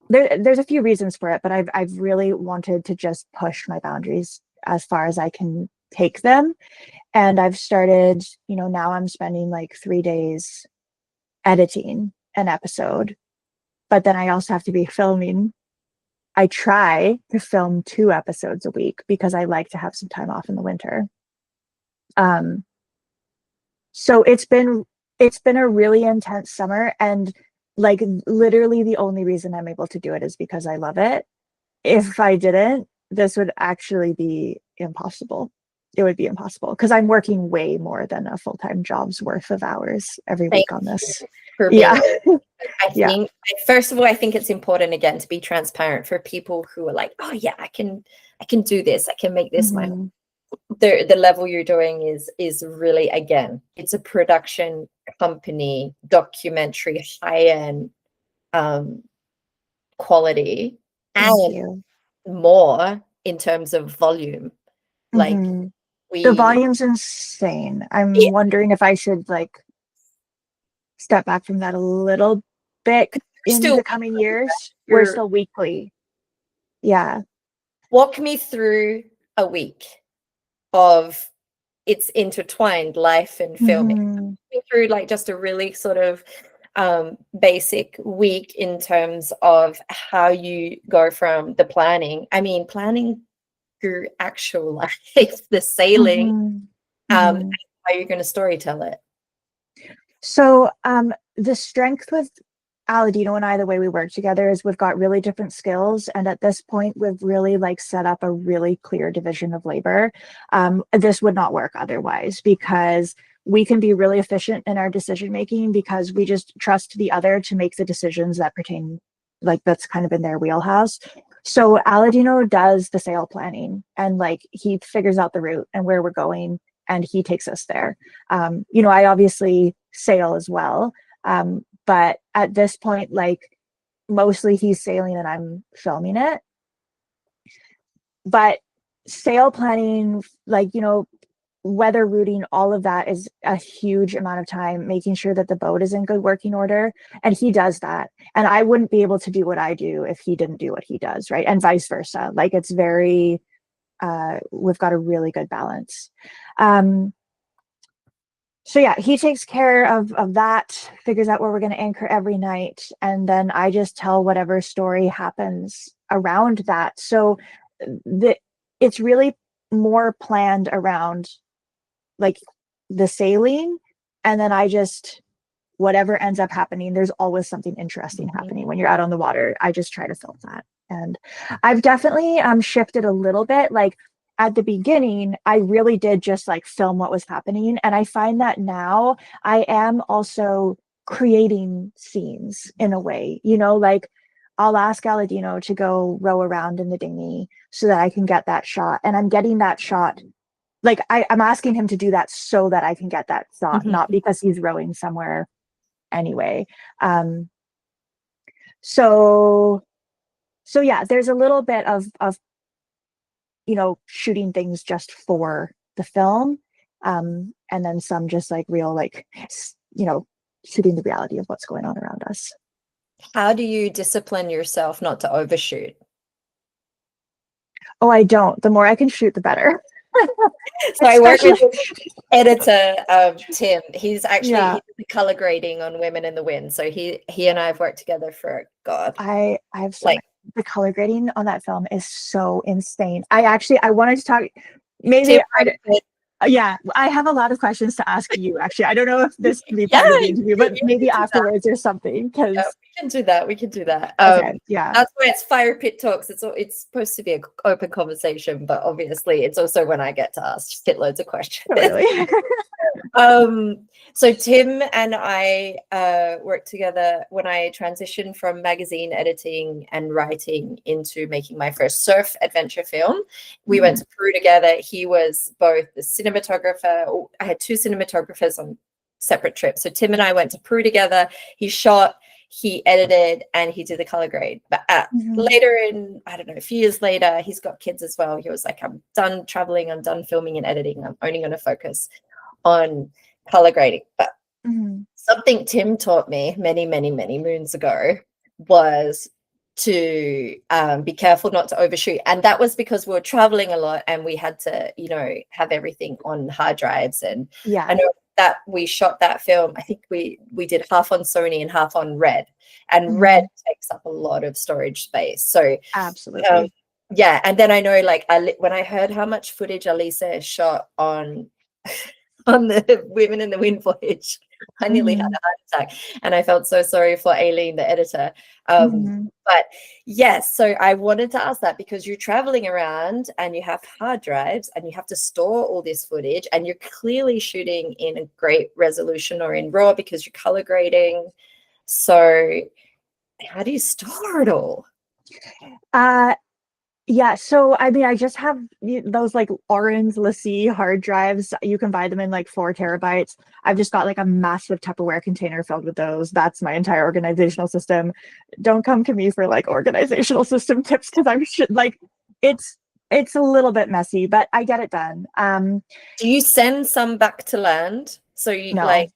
there's a few reasons for it, but I've really wanted to just push my boundaries as far as I can take them. And I've started, now I'm spending like 3 days editing an episode, but then I also have to be filming. I try to film 2 episodes a week because I like to have some time off in the winter. um So it's been a really intense summer, and like literally the only reason I'm able to do it is because I love it. If I didn't, this would actually be impossible. It would be impossible because I'm working way more than a full-time job's worth of hours every Thank week on you this. for being Yeah. honest. I Yeah. think, first of all, I think it's important again to be transparent for people who are like, oh yeah, I can do this, I can make this my, Mhm. the level you're doing is really, again, it's a production company, documentary, high-end, um quality, Thank and you. more in terms of volume. Like Mhm. The we volume's insane. I'm it, wondering if I should like step back from that a little bit you're in still the coming weekly, right? years. We're You're still weekly. Yeah. walk me through a week of it's intertwined life and filming. Mhm. Through like just a really sort of basic week in terms of how you go from the planning. I mean, planning your actual life, the sailing, Mhm. and Mhm. how you're going to story tell it. So, the strength with Aladino and I, the way we work together is we've got really different skills, and at this point, we've really like set up a really clear division of labor. This would not work otherwise because we can be really efficient in our decision making because we just trust the other to make the decisions that pertain, like that's kind of in their wheelhouse. So Aladino does the sail planning and like he figures out the route and where we're going, and he takes us there. I obviously sail as well. But at this point, like mostly he's sailing and I'm filming it. But sail planning, like, weather routing, all of that is a huge amount of time, making sure that the boat is in good working order. And he does that. And I wouldn't be able to do what I do if he didn't do what he does, right? And vice versa. Like it's very, we've got a really good balance. Um, so yeah, he takes care of that, figures out where we're going to anchor every night, and then I just tell whatever story happens around that. So the it's really more planned around like the sailing, and then I just whatever ends up happening, there's always something interesting happening when you're out on the water. I just try to film that. And I've definitely shifted a little bit. Like at the beginning, I really did just like film what was happening. And I find that now I am also creating scenes in a way, you know, like I'll ask Aladino to go row around in the dinghy so that I can get that shot. And I'm getting that shot. Like I'm asking him to do that so that I can get that shot, not because he's rowing somewhere anyway. So yeah, there's a little bit of you know, shooting things just for the film, and then some just like real, like, you know, shooting the reality of what's going on around us. How do you discipline yourself not to overshoot? Oh, I don't. The more I can shoot, the better. So I work Especially, with editor Tim. He's actually yeah, he's the color grading on Women in the Wind. So he and I have worked together for God. I have so Like much. The color grading on that film is so insane. I wanted to talk. Maybe Tim yeah, I have a lot of questions to ask you. Actually, I don't know if this can be yeah, part of the interview, but you maybe can do that. afterwards or something. Yeah, Because we can do that. We can do that. okay, yeah, That's why it's fire pit talks. It's supposed to be an open conversation, but obviously it's also when I get to ask shitloads of questions. totally. So Tim and I worked together when I transitioned from magazine editing and writing into making my first surf adventure film. We went to Peru together. He was both the cinematographer. I had two cinematographers on separate trips. So Tim and I went to Peru together. He shot, he edited, and he did the color grade. But later in, I don't know, a few years later, he's got kids as well. He was like, I'm done traveling. I'm done filming and editing. I'm only going to focus on color grading. But something Tim taught me many, many, many moons ago was to be careful not to overshoot. And that was because we were traveling a lot and we had to, you know, have everything on hard drives. And Yeah, I know that we shot that film, I think we did half on Sony and half on Red. And Red takes up a lot of storage space. So absolutely. yeah. And then I know, like, when I heard how much footage Alisa shot on on the Women in the Wind voyage, I nearly had a heart attack, and I felt so sorry for Aileen, the editor. But yes, so I wanted to ask that because you're traveling around and you have hard drives and you have to store all this footage, and you're clearly shooting in a great resolution or in RAW because you're color grading. So how do you store it all? Yeah, so I mean, I just have those like orange LaCie hard drives. You can buy them in like 4 TB. I've just got like a massive Tupperware container filled with those. That's my entire organizational system. Don't come to me for like organizational system tips because I'm like it's a little bit messy, but I get it done. Do you send some back to land? So you No, like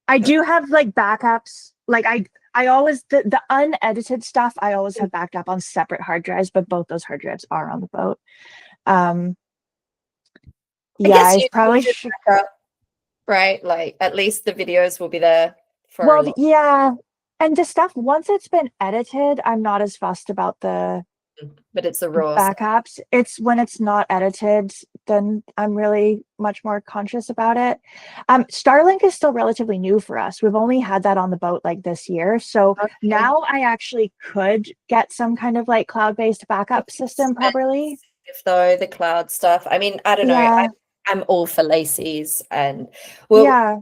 I do have like backups. Like I always the unedited stuff I always have backed up on separate hard drives, but both those hard drives are on the boat. I Yeah, guess I you probably should should. back up, right? Like at least the videos will be there for a Well, long. yeah, and the stuff once it's been edited, I'm not as fussed about the But it's the raw stuff. backups. It's when it's not edited, then I'm really much more conscious about it. Starlink is still relatively new for us. We've only had that on the boat like this year. So Okay. now I actually could get some kind of like cloud-based backup system properly. If though the cloud stuff, I mean, I don't know. Yeah, I'm all for laces, and well, yeah.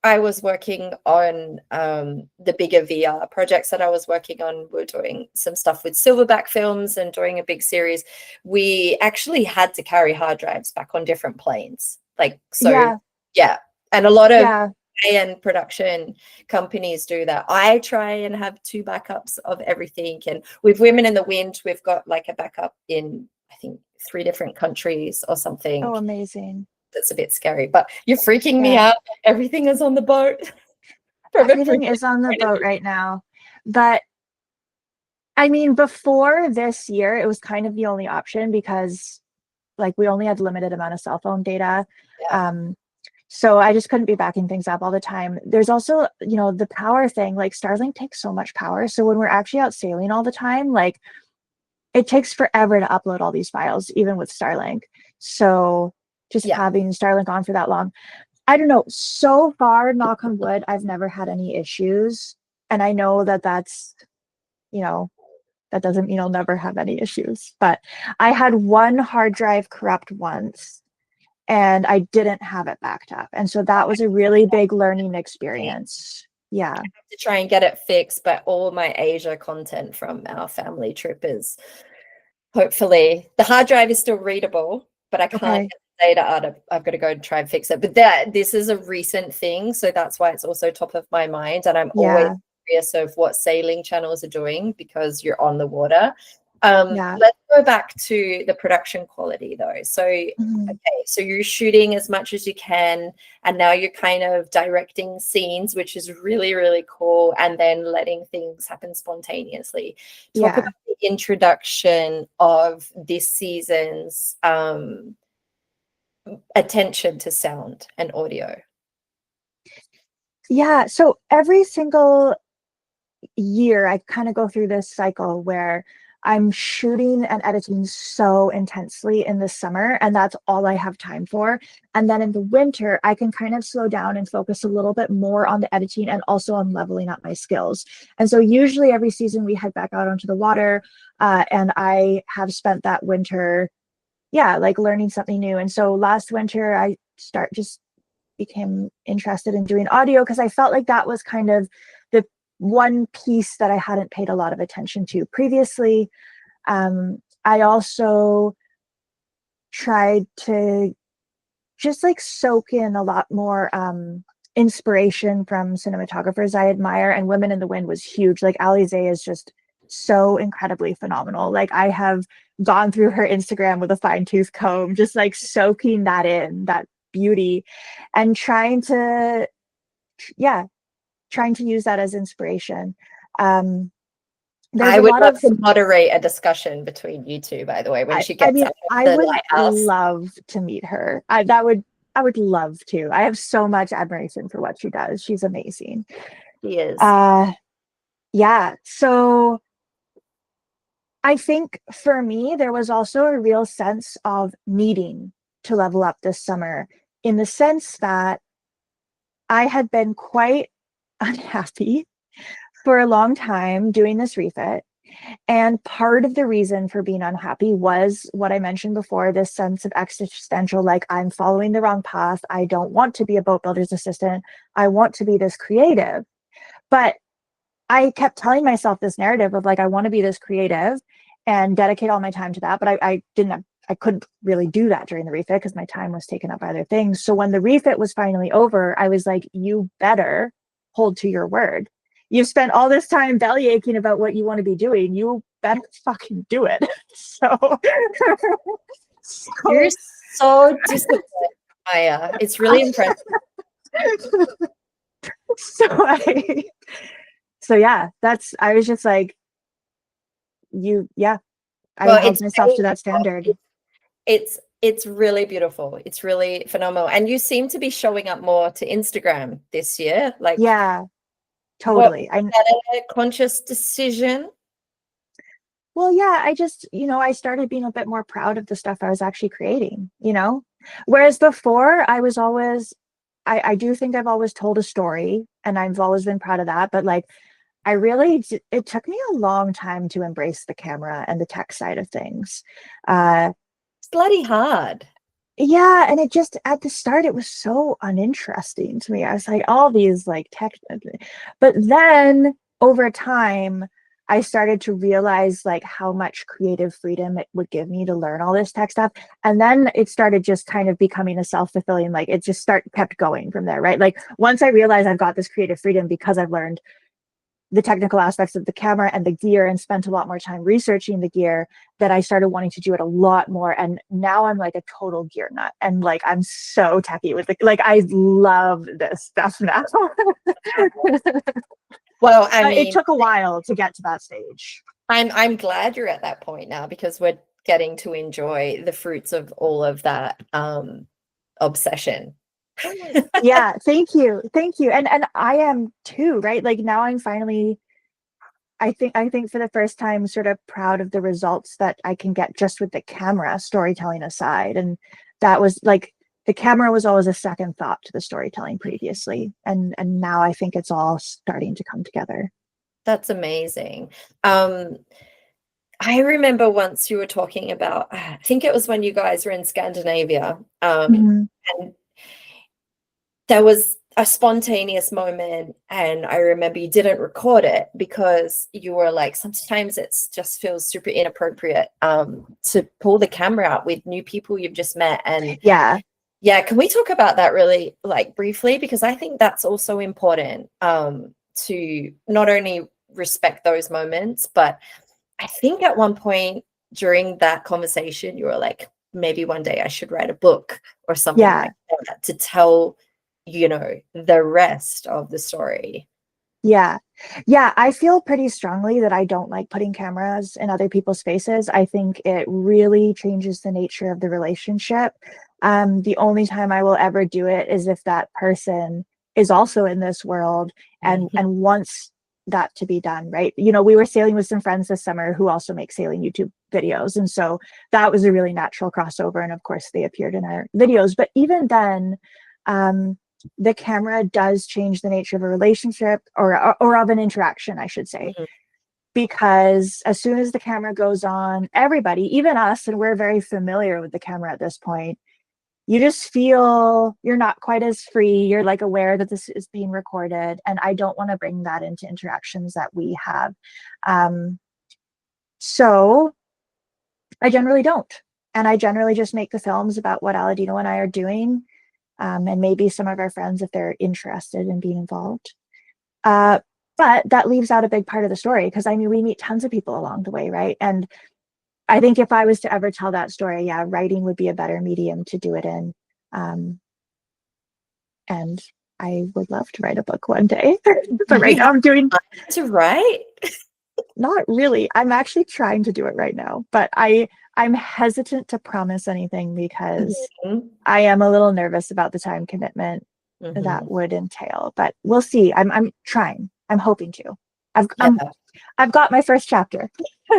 I was working on the bigger VR projects that I was working on. We're doing some stuff with Silverback Films and doing a big series. We actually had to carry hard drives back on different planes. Like, so Yeah, yeah. And a lot of yeah. high-end production companies do that. I try and have two backups of everything. And with Women in the Wind, we've got like a backup in, I think, 3 different countries or something. Oh, amazing. That's a bit scary, but you're freaking me Yeah. out. Everything is on the boat. From a Everything freaking is on the point of boat view. right now. But I mean, before this year, it was kind of the only option because like we only had limited amount of cell phone data. Yeah. So I just couldn't be backing things up all the time. There's also, you know, the power thing, like Starlink takes so much power. So when we're actually out sailing all the time, like it takes forever to upload all these files, even with Starlink. So just Yeah. having Starlink on for that long. I don't know. So far, knock on wood, I've never had any issues. And I know that that's, you know, that doesn't mean I'll never have any issues. But I had one hard drive corrupt once and I didn't have it backed up. And so that was a really big learning experience. Yeah. To try and get it fixed, but all my Asia content from our family trip is hopefully the hard drive is still readable, but I can't Okay. get the data out of. I've got to go and try and fix it. But this is a recent thing, so that's why it's also top of my mind, and I'm always Yeah. curious of what sailing channels are doing because you're on the water. Yeah. Let's go back to the production quality though. So, Mhm. okay, so you're shooting as much as you can, and now you're kind of directing scenes, which is really, really cool, and then letting things happen spontaneously. Talk Yeah. about the introduction of this season's attention to sound and audio. Yeah. So every single year I kind of go through this cycle where I'm shooting and editing so intensely in the summer, and that's all I have time for. And then in the winter, I can kind of slow down and focus a little bit more on the editing and also on leveling up my skills. And so usually every season we head back out onto the water, and I have spent that winter, yeah, like learning something new. And so last winter I start just became interested in doing audio because I felt like that was kind of the one piece that I hadn't paid a lot of attention to previously. I also tried to just like soak in a lot more inspiration from cinematographers I admire, and Women in the Wind was huge. Like Alize is just so incredibly phenomenal. Like I have gone through her Instagram with a fine tooth comb, just like soaking that in, that beauty, and yeah, trying to use that as inspiration. Um, there's I a would lot love of to moderate a discussion between you two, by the way, when she I gets mean, out of I the would lighthouse. love to meet her. I would love to. I have so much admiration for what she does. She's amazing. She is. Uh yeah. So I think for me, there was also a real sense of needing to level up this summer in the sense that I had been quite unhappy for a long time doing this refit. And part of the reason for being unhappy was what I mentioned before, this sense of existential, like I'm following the wrong path. I don't want to be a boat builder's assistant. I want to be this creative. But I kept telling myself this narrative of like, I want to be this creative and dedicate all my time to that. But I didn't have, I couldn't really do that during the refit because my time was taken up by other things. So when the refit was finally over, I was like, you better hold to your word. You've spent all this time belly aching about what you want to be doing. You better fucking do it. So, You're so, so disciplined, Maya. It's really impressive. so I, so yeah, I was just like, yeah, I Well, held it's myself to that standard. it's really beautiful. It's really phenomenal. And you seem to be showing up more to Instagram this year. Like, Yeah, what totally. was that a conscious decision? Well, yeah, I just, I started being a bit more proud of the stuff I was actually creating. Whereas before I was always, I do think I've always told a story and I've always been proud of that. But like, it took me a long time to embrace the camera and the tech side of things. Uh, It's bloody hard. yeah, and it just at the start it was so uninteresting to me. I was like, all these like tech, but then over time, I started to realize like how much creative freedom it would give me to learn all this tech stuff. And then it started just kind of becoming a self-fulfilling, like it just kept going from there, right? Like once I realized I've got this creative freedom because I've learned the technical aspects of the camera and the gear and spent a lot more time researching the gear, that I started wanting to do it a lot more. And now I'm like a total gear nut. And like I'm so techy with like I love this stuff now. Well, I But it mean, took a while to get to that stage. I'm glad you're at that point now because we're getting to enjoy the fruits of all of that obsession. Yeah, thank you. Thank you. And I am too, right? Like now I'm finally I think for the first time sort of proud of the results that I can get just with the camera, storytelling aside. And that was like the camera was always a second thought to the storytelling previously, and now I think it's all starting to come together. That's amazing. I remember once you were talking about, I think it was when you guys were in Scandinavia, Mhm. and there was a spontaneous moment, and I remember you didn't record it because you were like, sometimes it's just feels super inappropriate to pull the camera out with new people you've just met. And Yeah, yeah, can we talk about that really like briefly? Because I think that's also important to not only respect those moments, but I think at one point during that conversation, you were like, maybe one day I should write a book or something yeah, like that to tell, you know, the rest of the story. yeah, yeah. I feel pretty strongly that I don't like putting cameras in other people's faces. I think it really changes the nature of the relationship. The only time I will ever do it is if that person is also in this world Mhm. and wants that to be done, right? You know, we were sailing with some friends this summer who also make sailing YouTube videos, and so that was a really natural crossover. And of course, they appeared in our videos. But even then, um, the camera does change the nature of a relationship, or of an interaction, I should say, Mhm. because as soon as the camera goes on, everybody, even us, and we're very familiar with the camera at this point, you just feel you're not quite as free. You're like aware that this is being recorded, and I don't want to bring that into interactions that we have. Um, so I generally don't. And I generally just make the films about what Aladino and I are doing, and maybe some of our friends if they're interested in being involved. Uh, but that leaves out a big part of the story, because I mean, we meet tons of people along the way, right? And I think if I was to ever tell that story, yeah, writing would be a better medium to do it in. Um, and I would love to write a book one day. But Do right you now have I'm doing, to write? not really. I'm actually trying to do it right now, but I'm hesitant to promise anything because Mhm. I am a little nervous about the time commitment that Mhm. would entail. But we'll see. I'm trying. I'm hoping to. I've Yeah. I've got my first chapter.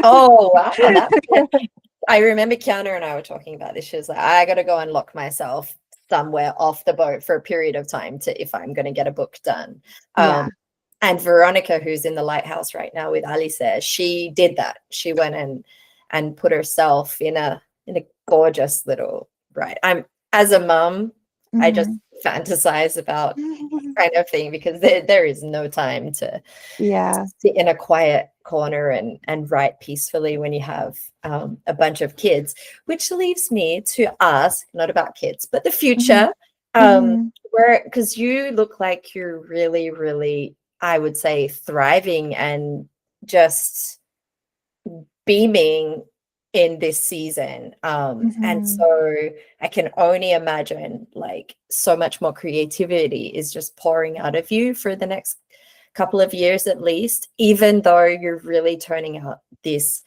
Oh, wow. That's good. I remember Kiana and I were talking about this. She was like, I got to go and lock myself somewhere off the boat for a period of time to if I'm going to get a book done. Yeah. And Veronica, who's in the lighthouse right now with Alice, she did that. She went and put herself in a gorgeous little right. I'm as a mum, I just Mhm. fantasize about kind of thing because there is no time to Yeah. sit in a quiet corner and write peacefully when you have a bunch of kids, which leaves me to ask, not about kids, but the Mhm. future, Mhm. where, because you look like you're really, really, I would say, thriving and just beaming in this season. And Mhm. so I can only imagine like so much more creativity is just pouring out of you for the next couple of years at least, even though you're really turning out this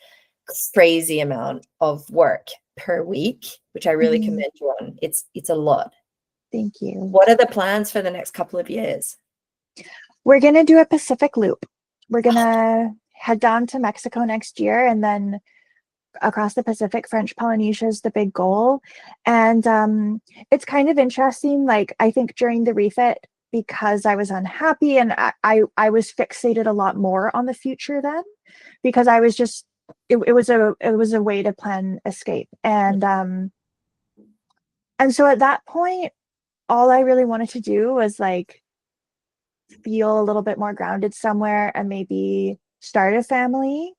crazy amount of work per week, which I really Mhm. commend you on. It's a lot. Thank you. What are the plans for the next couple of years? We're gonna do a Pacific loop. We're gonna head down to Mexico next year, and then across the Pacific. French Polynesia is the big goal. And it's kind of interesting. Like, I think during the refit, because I was unhappy, and I was fixated a lot more on the future then, because I was just, it was a way to plan escape. And so at that point, all I really wanted to do was like feel a little bit more grounded somewhere and maybe start a family.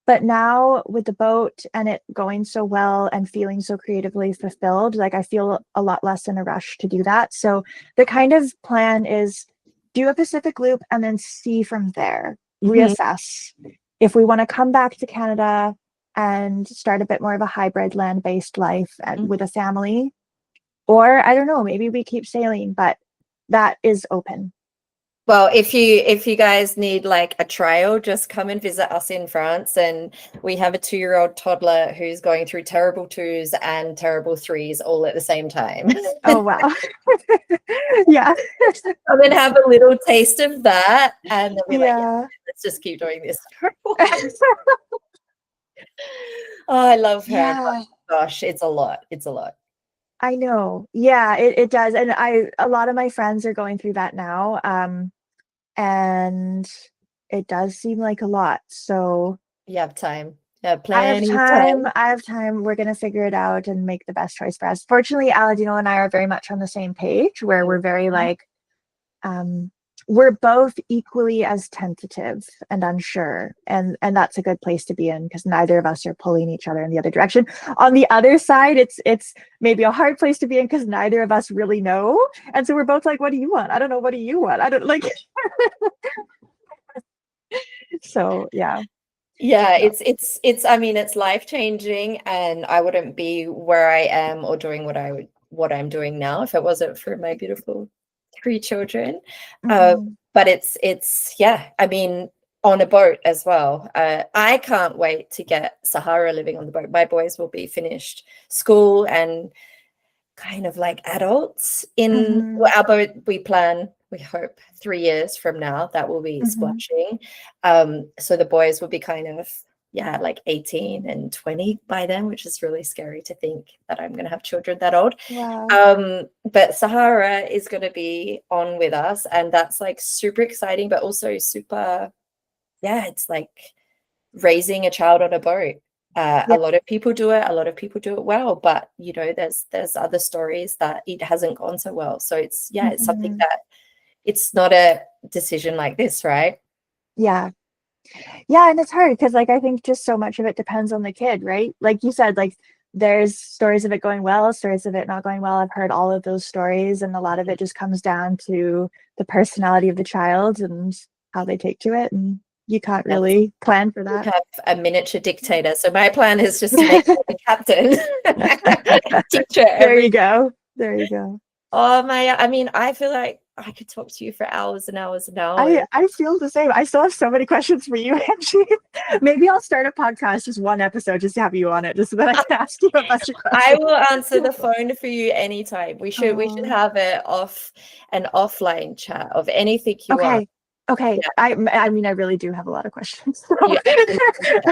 But now with the boat and it going so well and feeling so creatively fulfilled, like I feel a lot less in a rush to do that. So the kind of plan is do a Pacific loop and then see from there, Mhm. reassess if we want to come back to Canada and start a bit more of a hybrid land-based life with a family, or I don't know, maybe we keep sailing, but that is open. Well, if you guys need like a trial, just come and visit us in France. And we have a 2-year-old toddler who's going through terrible twos and terrible threes all at the same time. Oh wow. Yeah. Come and have a little taste of that, and then we're like, yeah, Yeah. let's just keep doing this for a while. Oh, I love her. Yeah. Gosh, it's a lot. It's a lot. I know. Yeah, it does. And a lot of my friends are going through that now. And it does seem like a lot. So You have time. Yeah, I have plenty of time. time. I have time. We're gonna figure it out and make the best choice for us. Fortunately, Aladino and I are very much on the same page where we're very like, um, we're both equally as tentative and unsure. And that's a good place to be in because neither of us are pulling each other in the other direction. On the other side, it's maybe a hard place to be in because neither of us really know. And so we're both like, what do you want? I don't know. What do you want? I don't like so yeah. Yeah, No. it's I mean it's life changing, and I wouldn't be where I am or doing what I'm doing now if it wasn't for my beautiful three children. Uh, Mhm. but it's yeah, I mean on a boat as well. I can't wait to get Sahara living on the boat. My boys will be finished school and kind of like adults in Mhm. our boat. We plan, we hope 3 years from now that will be Mhm. splashing. So the boys will be kind of, yeah, like 18 and 20 by then, which is really scary to think that I'm going to have children that old. Wow. But Sahara is going to be on with us, and that's like super exciting, but also super, yeah, it's like raising a child on a boat. A Yeah. lot of people do it. A lot of people do it well, but you know, there's other stories that it hasn't gone so well. So it's yeah, it's something Mhm. that it's not a decision like this, right? Yeah. Yeah, and it's hard because like I think just so much of it depends on the kid, right? Like you said, like there's stories of it going well, stories of it not going well. I've heard all of those stories, and a lot of it just comes down to the personality of the child and how they take to it, and you can't That's really plan for you that. have a miniature dictator. So my plan is just to make her the captain, teach her There you everything. go. There you go. Oh my, I mean, I feel like I could talk to you for hours and hours and I hours. I feel the same. I still have so many questions for you, Angie. Maybe I'll start a podcast, just one episode, just to have you on it, just so that I can ask you a bunch of I questions. will answer the phone for you anytime. We should Oh, have an offline chat of anything you want. okay. Okay. Yeah, I mean, I really do have a lot of questions. So you absolutely can.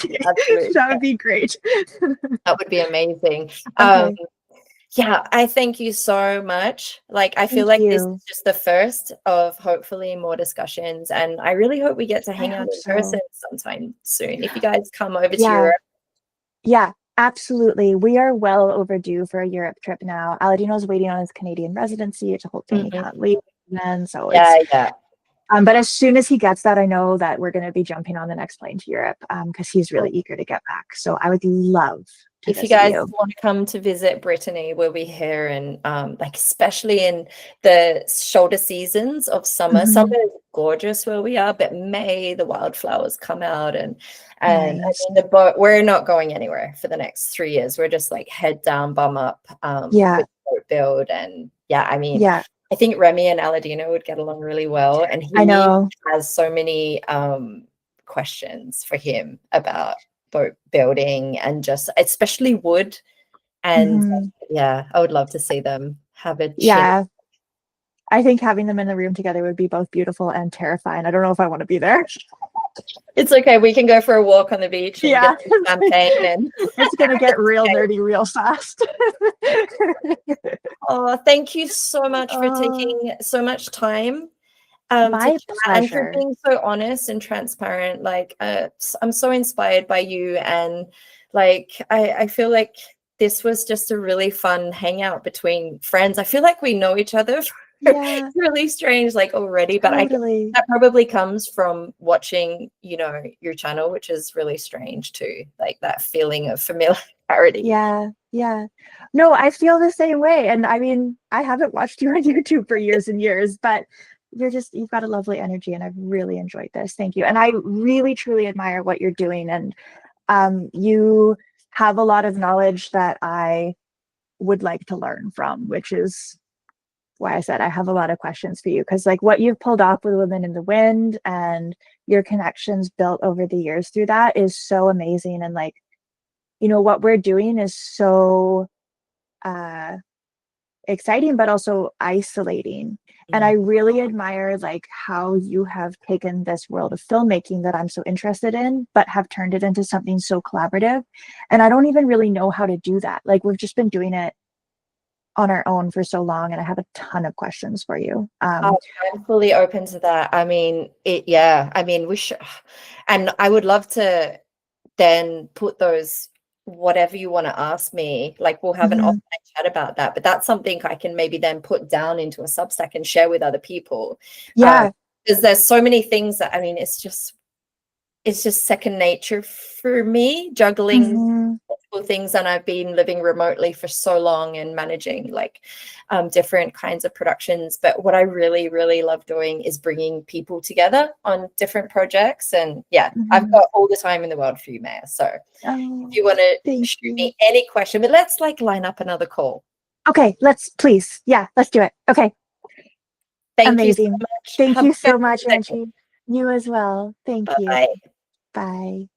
You okay. absolutely That can. would be great. That would be amazing. Um, Okay. yeah, I thank you so much. Like, I feel Thank like this you. is just the first of hopefully more discussions, and I really hope we get to I hang out hope in person so. sometime soon. If you guys come over to Yeah. Europe, Yeah. Absolutely. We are well overdue for a Europe trip now. Aladino's waiting on his Canadian residency. It's a whole thing. He mhm. can't leave then. So Yeah, it's yeah. but as soon as he gets that, I know that we're going to be jumping on the next plane to Europe because he's really eager to get back. So I would love to If you visit guys you. want to come to visit Brittany, we'll be here, and like especially in the shoulder seasons of summer. Summer Mhm. is gorgeous where we are, but May the wildflowers come out, and I Nice. mean the boat. We're not going anywhere for the next 3 years. We're just like head down, bum up Yeah. with boat build, and yeah, I mean, Yeah. I think Remy and Aladino would get along really well, and I he know. has so many questions for him about boat building and just especially wood. And Hmm. yeah, I would love to see them have a chin. Yeah. I think having them in the room together would be both beautiful and terrifying. I don't know if I want to be there. It's okay. We can go for a walk on the beach and get Yeah. some champagne and It's going to get it's real okay. nerdy real fast. Oh, thank you so much for Oh, taking so much time to my chat and for pleasure. being so honest and transparent. Like I'm so inspired by you, and like I feel like this was just a really fun hangout between friends. I feel like we know each other. Yeah, It's really strange, like already, but I guess totally. that probably comes from watching, you know, your channel, which is really strange too, like that feeling of familiarity. Yeah, yeah. No, I feel the same way. And I mean, I haven't watched you on YouTube for years and years, but you've got a lovely energy and I've really enjoyed this. Thank you. And I really truly admire what you're doing. And you have a lot of knowledge that I would like to learn from, which is why I said I have a lot of questions for you. Because like what you've pulled off with Women in the Wind and your connections built over the years through that is so amazing. And like, what we're doing is so uh exciting but also isolating, and I Yeah. really admire like how you have taken this world of filmmaking that I'm so interested in but have turned it into something so collaborative, and I don't even really know how to do that. Like we've just been doing it on our own for so long, and I have a ton of questions for you. Oh, I'm fully open to that. I mean, yeah, I mean, we should, and I would love to then put those, whatever you want to ask me, like we'll have an Mhm. offline chat about that. But that's something I can maybe then put down into a Substack and share with other people. Yeah. Because there's so many things that, I mean, it's just second nature for me, juggling Mhm. multiple things, and I've been living remotely for so long and managing like different kinds of productions. But what I really, really love doing is bringing people together on different projects. And yeah, I've Mhm. got all the time in the world for you, Maya. So if Oh, you want to thank shoot you. me any question, but let's like line up another call. Okay, let's please. Yeah, let's do it. Okay, Thank you so amazing. much. Thank Have you a good so much, day. Angie. You as well. Thank you. Bye. Bye.